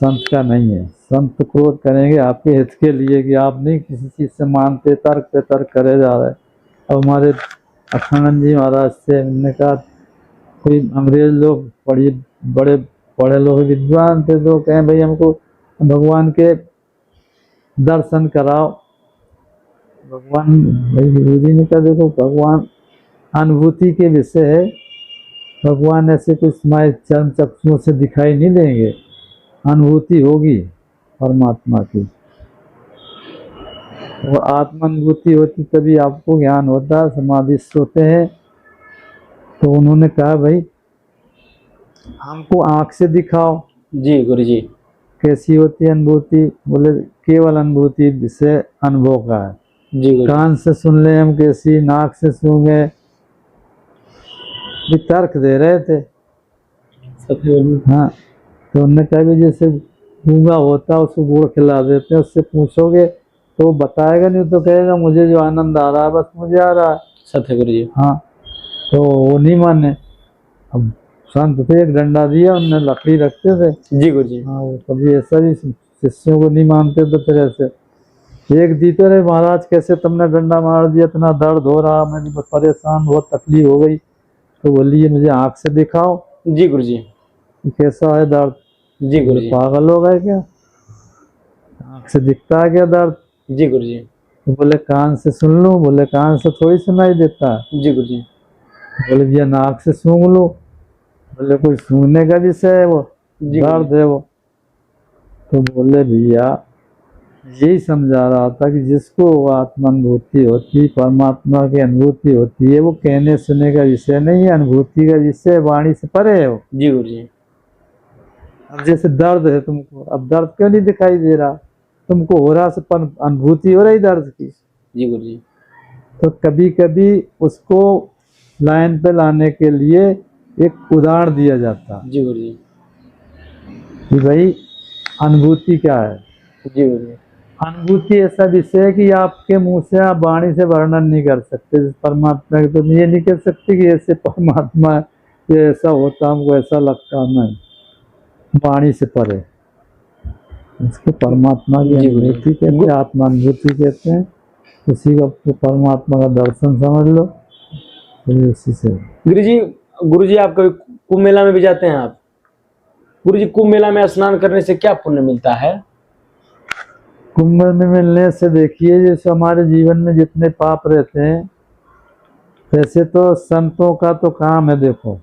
संत का नहीं है। संत क्रोध करेंगे आपके हित के लिए कि आप नहीं किसी चीज से मानते, तर्क पे तर्क करे जा रहे। अब हमारे अखंडानंद जी महाराज से हमने कहा, कोई अंग्रेज लोग बड़े पढ़े लोग विद्वान थे, तो कहें भाई हमको भगवान के दर्शन कराओ। भगवान भाई गुरु जी ने कहा देखो, भगवान अनुभूति के विषय है, भगवान ऐसे कुछ हमारे चर्म चक्षुओं से दिखाई नहीं देंगे, अनुभूति होगी परमात्मा की। और आत्मानुभूति होती तभी आपको ज्ञान होता है, समाधिस्थ होते हैं। तो उन्होंने कहा भाई हमको आंख से दिखाओ। जी गुरु जी। कैसी होती है अनुभूति? बोले केवल अनुभूति विषय अनुभव का है। जी गुरु। कान से सुन ले हम कैसी, नाक से सूंघे, भी तर्क दे रहे थे। हाँ, तो उन्होंने कहा भी जैसे गूंगा होता उसको गुड़ खिला देते हैं, उससे पूछोगे तो बताएगा नहीं, तो कहेगा मुझे जो आनंद आ रहा है बस मुझे आ रहा है। सत्य गुरु जी। हाँ, तो वो नहीं माने। अब संत थे, एक डंडा दिया, उनने लकड़ी रखते थे। जी गुरु जी। हाँ, वो कभी ऐसा भी शिष्यों को नहीं मानते, तो फिर ऐसे एक दीते रहे, महाराज कैसे तुमने डंडा मार दिया, इतना दर्द हो रहा, मैं परेशान, बहुत तकलीफ हो गई। तो बोलिए मुझे आँख से दिखाओ। जी गुरु जी। कैसा है दर्द? जी गुरु जी। पागल हो गए क्या? आँख से दिखता है क्या दर्द? जी गुरु जी। तो बोले कान से सुन लो। बोले कान से थोड़ी सुनाई देता है। जी गुरु जी। बोले भैया नाक से सूंघ लो। बोले कोई सूंघने का विषय है वो, दर्द है वो। तो बोले भैया यही समझा रहा था कि जिसको आत्मानुभूति होती, परमात्मा की अनुभूति होती है, वो कहने सुनने का विषय नहीं है, अनुभूति का विषय, वाणी से परे है वो। जी गुरु जी। अब जैसे दर्द है तुमको, अब दर्द क्यों नहीं दिखाई दे रहा? तुमको हो रहा, अनुभूति हो रही दर्द की। जी गुरु जी। तो कभी कभी उसको लाइन पे लाने के लिए एक उदाहरण दिया जाता है। जी गुरु जी। कि भाई अनुभूति क्या है? जी गुरु जी। अनुभूति ऐसा विषय है कि आपके मुंह से, आप वाणी से वर्णन नहीं कर सकते। परमात्मा के तो ये नहीं कह सकते कि ऐसे परमात्मा है, ये ऐसा होता, हमको ऐसा लगता, नहीं, वाणी से परे। इसको परमात्मा की अनुभूति कहते हैं, आत्मानुभूति कहते हैं। उसी का परमात्मा का दर्शन समझ लो। फिर उसी से। गुरु जी आप कभी कुंभ मेला में भी जाते हैं आप? गुरु जी कुंभ मेला में स्नान करने से क्या पुण्य मिलता है? कुंभ में मिलने से देखिए, जैसे हमारे जीवन में जितने पाप रहते हैं, वैसे तो संतों का तो काम है। देखो,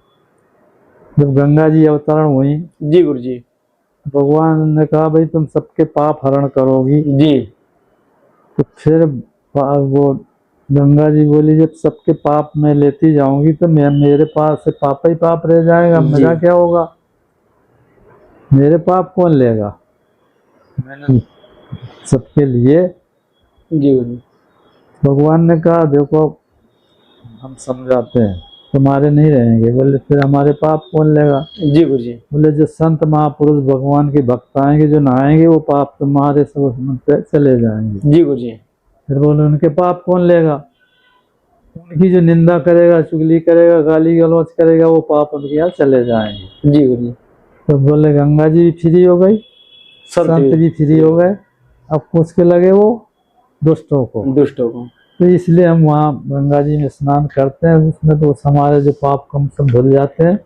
जब गंगा जी अवतरण हुई, जी गुरु जी, भगवान ने कहा भाई तुम सबके पाप हरण करोगी जी तो फिर वो गंगा जी बोली जब सबके पाप मैं लेती जाऊंगी तो मेरे पास से पाप ही पाप रह जाएगा, मेरा क्या होगा, मेरे पाप कौन लेगा। मैंने सबके लिए। जी गुरु जी, भगवान ने कहा देखो हम समझाते हैं, तुम्हारे नहीं रहेंगे। बोले फिर हमारे पाप कौन लेगा। जी गुरु जी, बोले जो संत महापुरुष भगवान के भक्त आएंगे, जो नहाएंगे, वो पाप तुम्हारे सब पे चले जाएंगे। जी गुरु जी, फिर बोले उनके पाप कौन लेगा। उनकी जो निंदा करेगा, चुगली करेगा, गाली गलौज करेगा, वो पाप उनके यहाँ चले जाएंगे। जी गुरु जी, तो बोले गंगा जी भी फ्री हो गई, संत भी फ्री हो गए। अब उसके लगे वो दुष्टों को। तो इसलिए हम वहाँ गंगा जी में स्नान करते हैं, उसमें तो हमारे जो पाप कम सब धुल जाते हैं।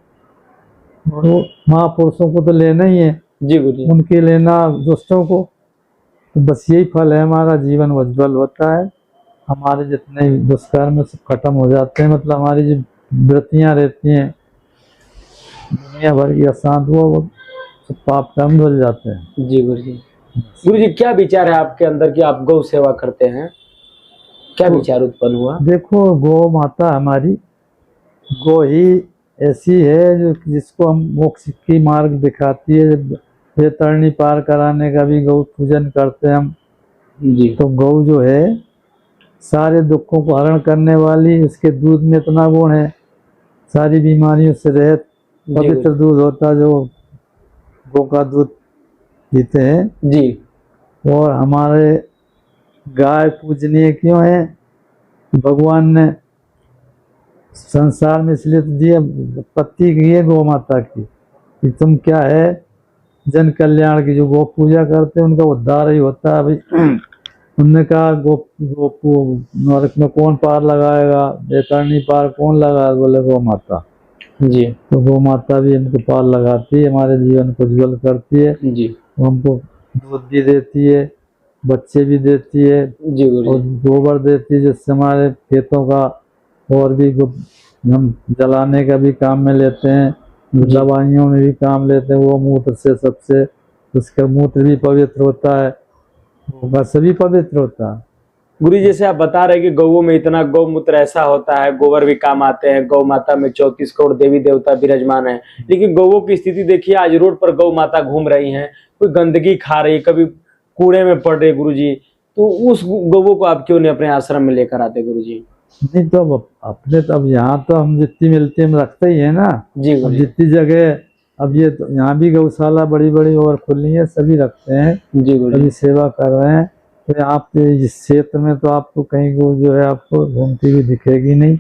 और वो महापुरुषों को तो लेना ही है, जी गुरु जी, उनके लेना दुष्टों को। तो बस यही फल है, हमारा जीवन उज्ज्वल होता है, हमारे जितने दुष्कर्म सब खत्म हो जाते हैं। मतलब हमारी जो वृत्तियाँ रहती हैं दुनिया भर की अशांत, वो सब पाप कर्म धुल जाते हैं। जी गुरु जी। गुरु जी क्या विचार है आपके अंदर कि आप गौ सेवा करते हैं, क्या विचार उत्पन्न हुआ? देखो, गौ माता हमारी, गौ ही ऐसी है जो जिसको हम मोक्ष की मार्ग दिखाती है। बेतरणी पार कराने का भी गौ पूजन करते हैं हम। जी, तो गौ जो है सारे दुखों को हरण करने वाली, उसके दूध में इतना गुण है, सारी बीमारियों से रहित पवित्र दूध होता है जो गौ का दूध पीते हैं। जी, और हमारे गाय पूजनीय क्यों है? भगवान ने संसार में इसलिए तो दिए, उत्पत्ति की है गौ माता की कि तुम क्या है जन कल्याण की। जो गौ पूजा करते हैं उनका उद्धार ही होता है। भाई उनने कहा गो नरक में कौन पार लगाएगा, बेतरणी पार कौन लगाएगा? बोले गौ माता। जी, तो गौ माता भी इनको पार लगाती है, हमारे जीवन को उज्ज्वल करती है। जी, हमको दूध भी देती है, बच्चे भी देती है, जी गुरु और जी, गोबर देती है जिससे हमारे खेतों का और भी हम जलाने का भी काम में लेते हैं, दवाइयों में भी काम लेते हैं। वो मूत्र से सबसे, उसका मूत्र भी पवित्र होता है, वो सभी पवित्र होता है। गुरु जी जैसे आप बता रहे कि गौओं में इतना गौमूत्र ऐसा होता है, गोबर भी काम आते हैं, गौ माता में 34 करोड़ देवी देवता विराजमान है। लेकिन गौओं की स्थिति देखिए, आज रोड पर गौ माता घूम रही हैं, कोई गंदगी खा रही, कभी कूड़े में पड़ रही। गुरु जी तो उस गौओं को आप क्यों नहीं अपने आश्रम में लेकर आते गुरु जी? नहीं तो अब अपने तो अब यहाँ तो हम जितनी मिलती है हम रखते ही है ना। जी गुरु जी, जितनी जगह अब ये तो यहाँ भी गौशाला बड़ी बड़ी और खुली है, सभी रखते हैं, जी गुरु सभी जी, सेवा कर रहे हैं। तो आप इस क्षेत्र में तो आपको कहीं को जो है आपको घूमती हुई दिखेगी नहीं।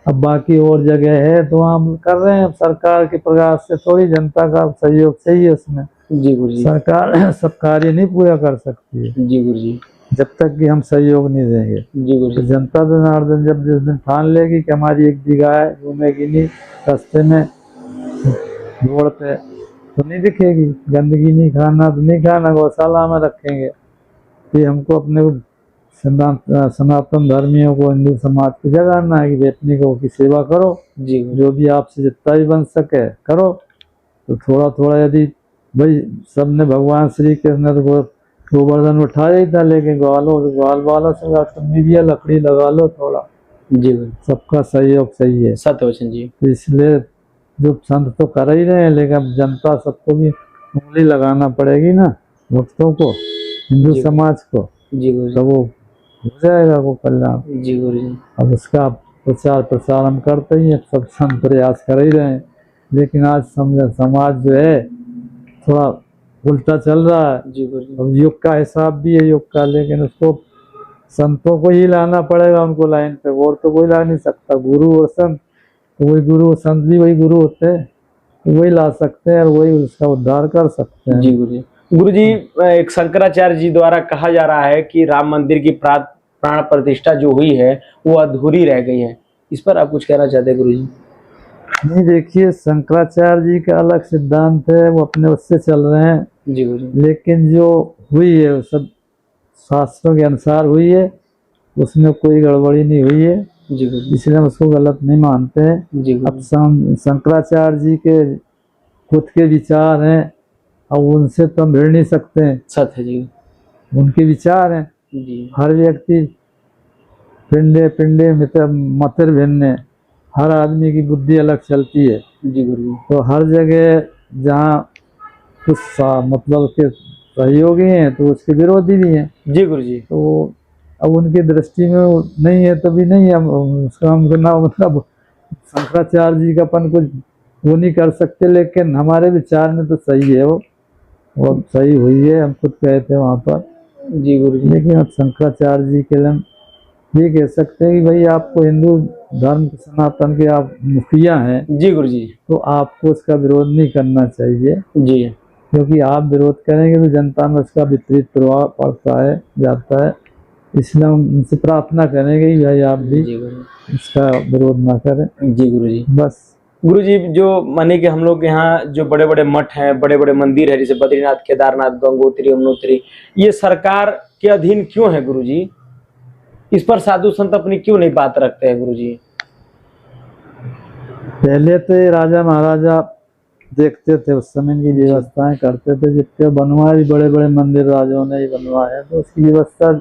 अब बाकी और जगह है तो हम कर रहे हैं। सरकार के प्रयास से थोड़ी जनता का सहयोग चाहिए उसमें। जी गुरु जी, सरकार सब कार्य नहीं पूरा कर सकती है जी गुरु जी, जब तक कि हम सहयोग नहीं देंगे। जी गुरु तो जी, जनता जनार्दन जब जिस दिन ठान लेगी कि हमारी एक भी गाय घूमेगी नहीं रास्ते में रोड पे, तो नहीं दिखेगी। गंदगी नहीं खाना तो नहीं खाना, गौशाला में रखेंगे। ये हमको अपने सनातन धर्मियों को, हिंदू समाज को जगाना है कि भाई अपनी गौ की सेवा करो, जी जो भी आपसे जितना भी बन सके करो। तो थोड़ा थोड़ा, यदि भाई सबने भगवान श्री कृष्ण तो गोवर्धन उठाया ही था, लेकिन ग्वाल वालों से तुम भी लकड़ी लगा लो थोड़ा। जी गुरु, सबका सहयोग चाहिए। सत्य वचन जी, तो इसलिए जो संत तो कर ही रहे हैं, लेकिन अब जनता सबको भी उंगली लगाना पड़ेगी ना, भक्तों को, हिंदू समाज को, जी गुरु जी, तो वो हो जाएगा वो कल्याण। जी गुरु जी, अब उसका प्रचार प्रसार हम करते ही हैं, सब संत प्रयास कर ही रहे हैं। लेकिन आज समाज जो है थोड़ा उल्टा चल रहा है। जी गुरु जी, अब युग का हिसाब भी है योग का, लेकिन उसको संतों को ही लाना पड़ेगा उनको लाइन पे, और तो कोई ला नहीं सकता। गुरु और संत, तो वही गुरु, संत भी वही गुरु होते हैं, तो वही ला सकते हैं और वही उसका उद्धार कर सकते हैं। जी गुरु जी। गुरु जी एक शंकराचार्य जी द्वारा कहा जा रहा है कि राम मंदिर की प्राण प्रतिष्ठा जो हुई है वो अधूरी रह गई है, इस पर आप कुछ कहना चाहते हैं गुरु जी? नहीं, देखिए शंकराचार्य जी का अलग सिद्धांत है, वो अपने उससे चल रहे हैं, जी गुरु जी। लेकिन जो हुई है वो सब शास्त्रों के अनुसार हुई है, उसमें कोई गड़बड़ी नहीं हुई है, जी गुरु जी। इसलिए हम उसको गलत नहीं मानते हैं। जी गुरु अब शंकराचार्य जी के खुद के विचार हैं, अब उनसे तो हम भिड़ नहीं सकते हैं, सत्य है जी। उनके विचार हैं। जी हर व्यक्ति पिंडे पिंडे मतिर भिन्न, हर आदमी की बुद्धि अलग चलती है, जी गुरु जी। तो हर जगह जहाँ कुछ मतलब के सहयोगी हैं तो उसके विरोधी भी हैं, जी गुरु जी। तो अब उनकी दृष्टि में वो नहीं है तो भी नहीं है, हम उसका हमको ना मतलब शंकराचार्य जी का अपन कुछ वो नहीं कर सकते, लेकिन हमारे विचार में तो सही है, वो सही हुई है, हम खुद गए थे वहाँ पर। जी गुरु जी। लेकिन अब शंकराचार्य जी के लिए हम ये कह सकते हैं कि भाई आपको हिंदू धर्म सनातन के आप मुखिया हैं, जी गुरु जी। तो आपको उसका विरोध नहीं करना चाहिए, जी क्योंकि आप विरोध करेंगे तो जनता में उसका विपरीत प्रभाव पड़ता है जाता है, इसलिए हम उनसे प्रार्थना करेंगे कि भाई आप भी जी गुरु इसका विरोध ना करें। जी गुरु जी। बस गुरु जी, जो माने कि हम लोग के यहाँ जो बड़े बड़े मठ हैं, बड़े बड़े मंदिर है, जैसे बद्रीनाथ, केदारनाथ, गंगोत्री, यमुनोत्री, ये सरकार के अधीन क्यों है गुरु जी? इस पर साधु संत अपनी क्यों नहीं बात रखते हैं गुरु जी? पहले तो ये राजा महाराजा देखते थे, उस समय की व्यवस्थाएं करते थे, जितने बनवाए भी बड़े बड़े मंदिर राजाओं ने ही बनवाए, तो उसकी व्यवस्था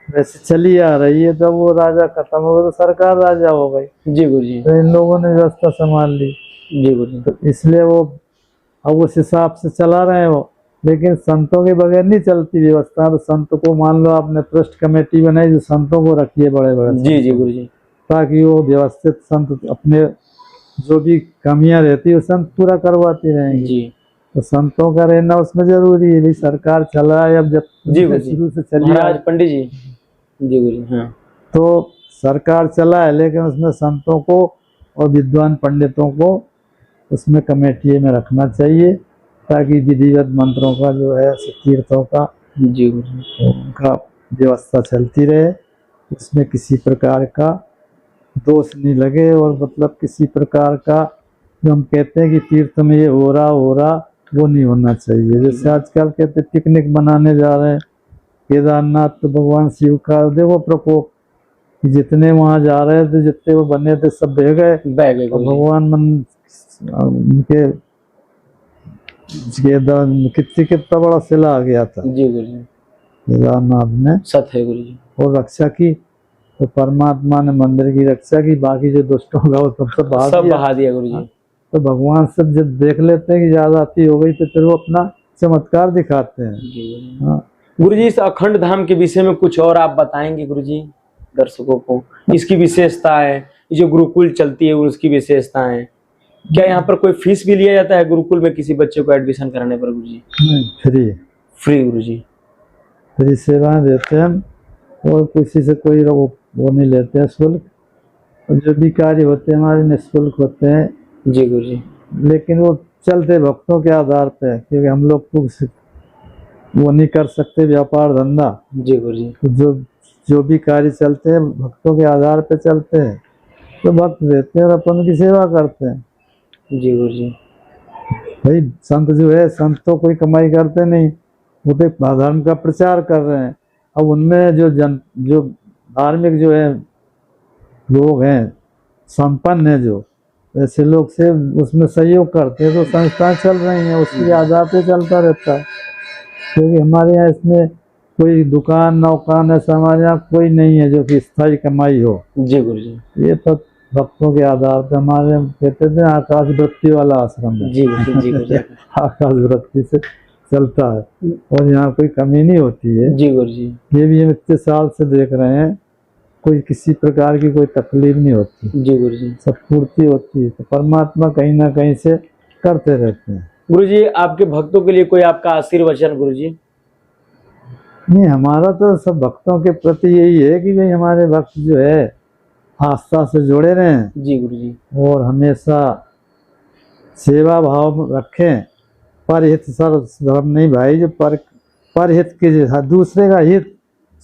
वैसे चली आ रही है। जब वो राजा खत्म हो गए तो सरकार राजा हो गई, जी गुरु जी। तो इन लोगों ने व्यवस्था संभाल ली, जी गुरु जी। तो इसलिए वो अब उस हिसाब से चला रहे हैं वो। लेकिन संतों के बगैर नहीं चलती व्यवस्था, तो संत को मान लो आपने ट्रस्ट कमेटी बनाई जो संतों को रखिए बड़े बड़े, जी जी गुरु जी। ताकि वो व्यवस्थित संत अपने जो भी कमियां रहती है वो संत पूरा करवाती रहेंगे। जी। तो संतों का रहना उसमें जरूरी है, भाई सरकार चला है अब, जब जी गुरु जी। शुरू से चली महाराज पंडित जी। जी गुरु जी। हाँ। तो सरकार चला है, लेकिन उसमें संतों को और विद्वान पंडितों को उसमें कमेटी में रखना चाहिए, ताकि विधिवत मंत्रों का जो है तीर्थों का जी गुरु जी। उनका व्यवस्था चलती रहे, उसमें किसी प्रकार का दोष नहीं लगे, और मतलब किसी प्रकार का जो हम कहते हैं कि तीर्थ में ये हो रहा वो नहीं होना चाहिए। जैसे आजकल कहते पिकनिक मनाने जा रहे हैं केदारनाथ, तो भगवान शिव का देखो प्रकोप, जितने वहां जा रहे थे, जितने वो बने थे सब बह गए, भगवान मन उनके कितना बड़ा सिला आ गया था जी गुरु जी। केदारनाथ में, सत्य है गुरु जी। और रक्षा की, तो परमात्मा ने मंदिर की रक्षा की, बाकी जो दुष्ट होगा वो सब बहा दिया गुरु जी। तो भगवान सब जब देख लेते हैं कि ज्यादा अति हो गई, तो फिर वो अपना चमत्कार दिखाते हैं। हाँ गुरु जी, इस अखंड धाम के विषय में कुछ और आप बताएंगे गुरु जी दर्शकों को, इसकी विशेषताएं, ये जो गुरुकुल चलती है उसकी विशेषताएं, क्या यहाँ पर कोई फीस भी लिया जाता है गुरुकुल में किसी बच्चे को एडमिशन कराने पर गुरु जी? फ्री गुरु जी। फ्री सेवाएं देते हैं हम, और किसी से कोई वो नहीं लेते हैं शुल्क, और जो भी कार्य होते हैं हमारे निःशुल्क होते हैं। जी गुरु जी। लेकिन वो चलते भक्तों के आधार पे, क्योंकि हम लोग तो वो नहीं कर सकते व्यापार धंधा। जी गुरु जी। तो जो भी कार्य चलते हैं भक्तों के आधार पे चलते हैं, तो भक्त देते हैं और अपन की सेवा करते हैं। जी गुरु जी। भाई संत जो है, संत तो कोई कमाई करते नहीं, वो तो धर्म का प्रचार कर रहे हैं। अब उनमें जो धार्मिक जो है लोग हैं, संपन्न है, जो ऐसे लोग से उसमें सहयोग करते हैं, तो संस्थाएं चल रही हैं, उसके आधार पे चलता रहता है। क्योंकि हमारे यहाँ इसमें कोई दुकान नौकान ऐसा हमारे यहाँ कोई नहीं है जो कि स्थायी कमाई हो। जी गुरु जी। ये तो भक्तों के आधार पे हमारे कहते थे आकाश वृत्ति वाला आश्रम है। जी गुरु जी। आकाश वृत्ति से चलता है, और यहाँ कोई कमी नहीं होती है। जी गुरु जी। ये भी हम इतने साल से देख रहे हैं, कोई किसी प्रकार की कोई तकलीफ नहीं होती। जी गुरु जी। सब पूर्ति होती है, तो परमात्मा कहीं ना कहीं से करते रहते हैं। गुरु जी, आपके भक्तों के लिए कोई आपका आशीर्वचन गुरु जी? नहीं, हमारा तो सब भक्तों के प्रति यही है कि भाई हमारे भक्त जो है आस्था से जुड़े रहें। जी गुरु जी। और हमेशा सेवा भाव रखें, परहित सर्व धर्म नहीं भाई, जो परहित के दूसरे का हित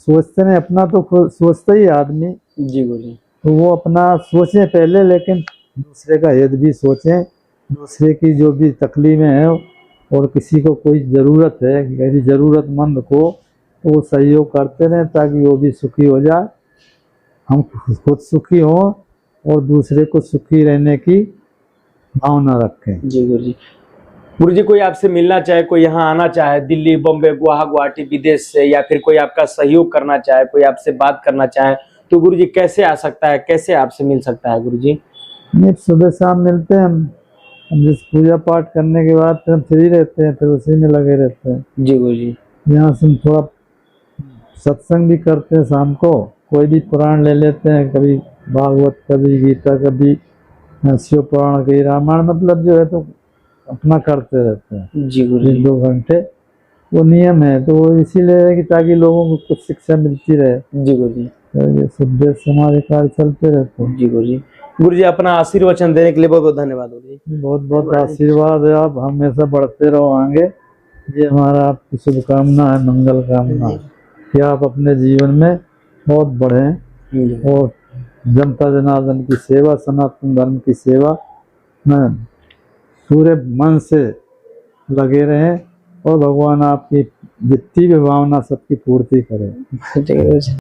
सोचते नहीं, अपना तो सोचता ही आदमी। जी गुरु जी। तो वो अपना सोचें पहले, लेकिन दूसरे का हित भी सोचें, दूसरे की जो भी तकलीफें हैं और किसी को कोई ज़रूरत है, किसी ज़रूरतमंद को, तो वो सहयोग करते रहें ताकि वो भी सुखी हो जाए, हम खुद सुखी हों और दूसरे को सुखी रहने की भावना रखें। जी गुरु जी कोई आपसे मिलना चाहे, कोई यहाँ आना चाहे, दिल्ली, बॉम्बे, गुवाहाटी, विदेश से, या फिर कोई आपका सहयोग करना चाहे, कोई आपसे बात करना चाहे, तो गुरु जी कैसे आ सकता है, कैसे आपसे मिल सकता है गुरु जी? नहीं, सुबह शाम मिलते हैं हम जिस पूजा पाठ करने के बाद फिर हम फ्री रहते हैं, फिर उसी में लगे रहते हैं। जी गुरु जी। यहाँ से हम थोड़ा सत्संग भी करते हैं, शाम को कोई भी पुराण ले लेते हैं, कभी भागवत, कभी गीता, कभी शिव पुराण, कभी रामायण, मतलब जो है तो अपना करते रहते हैं। जी गुरु जी। 1-2 घंटे वो नियम है, तो वो इसीलिए है कि ताकि लोगों को कुछ शिक्षा मिलती रहे। जी गुरु जी। तो ये शुद्ध हमारे कार्य चलते रहते हैं। जी गुरु जी। गुरु जी अपना आशीर्वचन देने के लिए बहुत बहुत धन्यवाद गुरु जी। बहुत बहुत आशीर्वाद है, आप हमेशा बढ़ते रहो आगे, ये हमारा आपकी शुभकामना है, मंगल कामना कि आप अपने जीवन में बहुत बढ़ें और जनता जनार्दन की सेवा, सनातन धर्म की सेवा में पूरे मन से लगे रहें और भगवान आपकी जितनी भी भावना सबकी पूर्ति करें।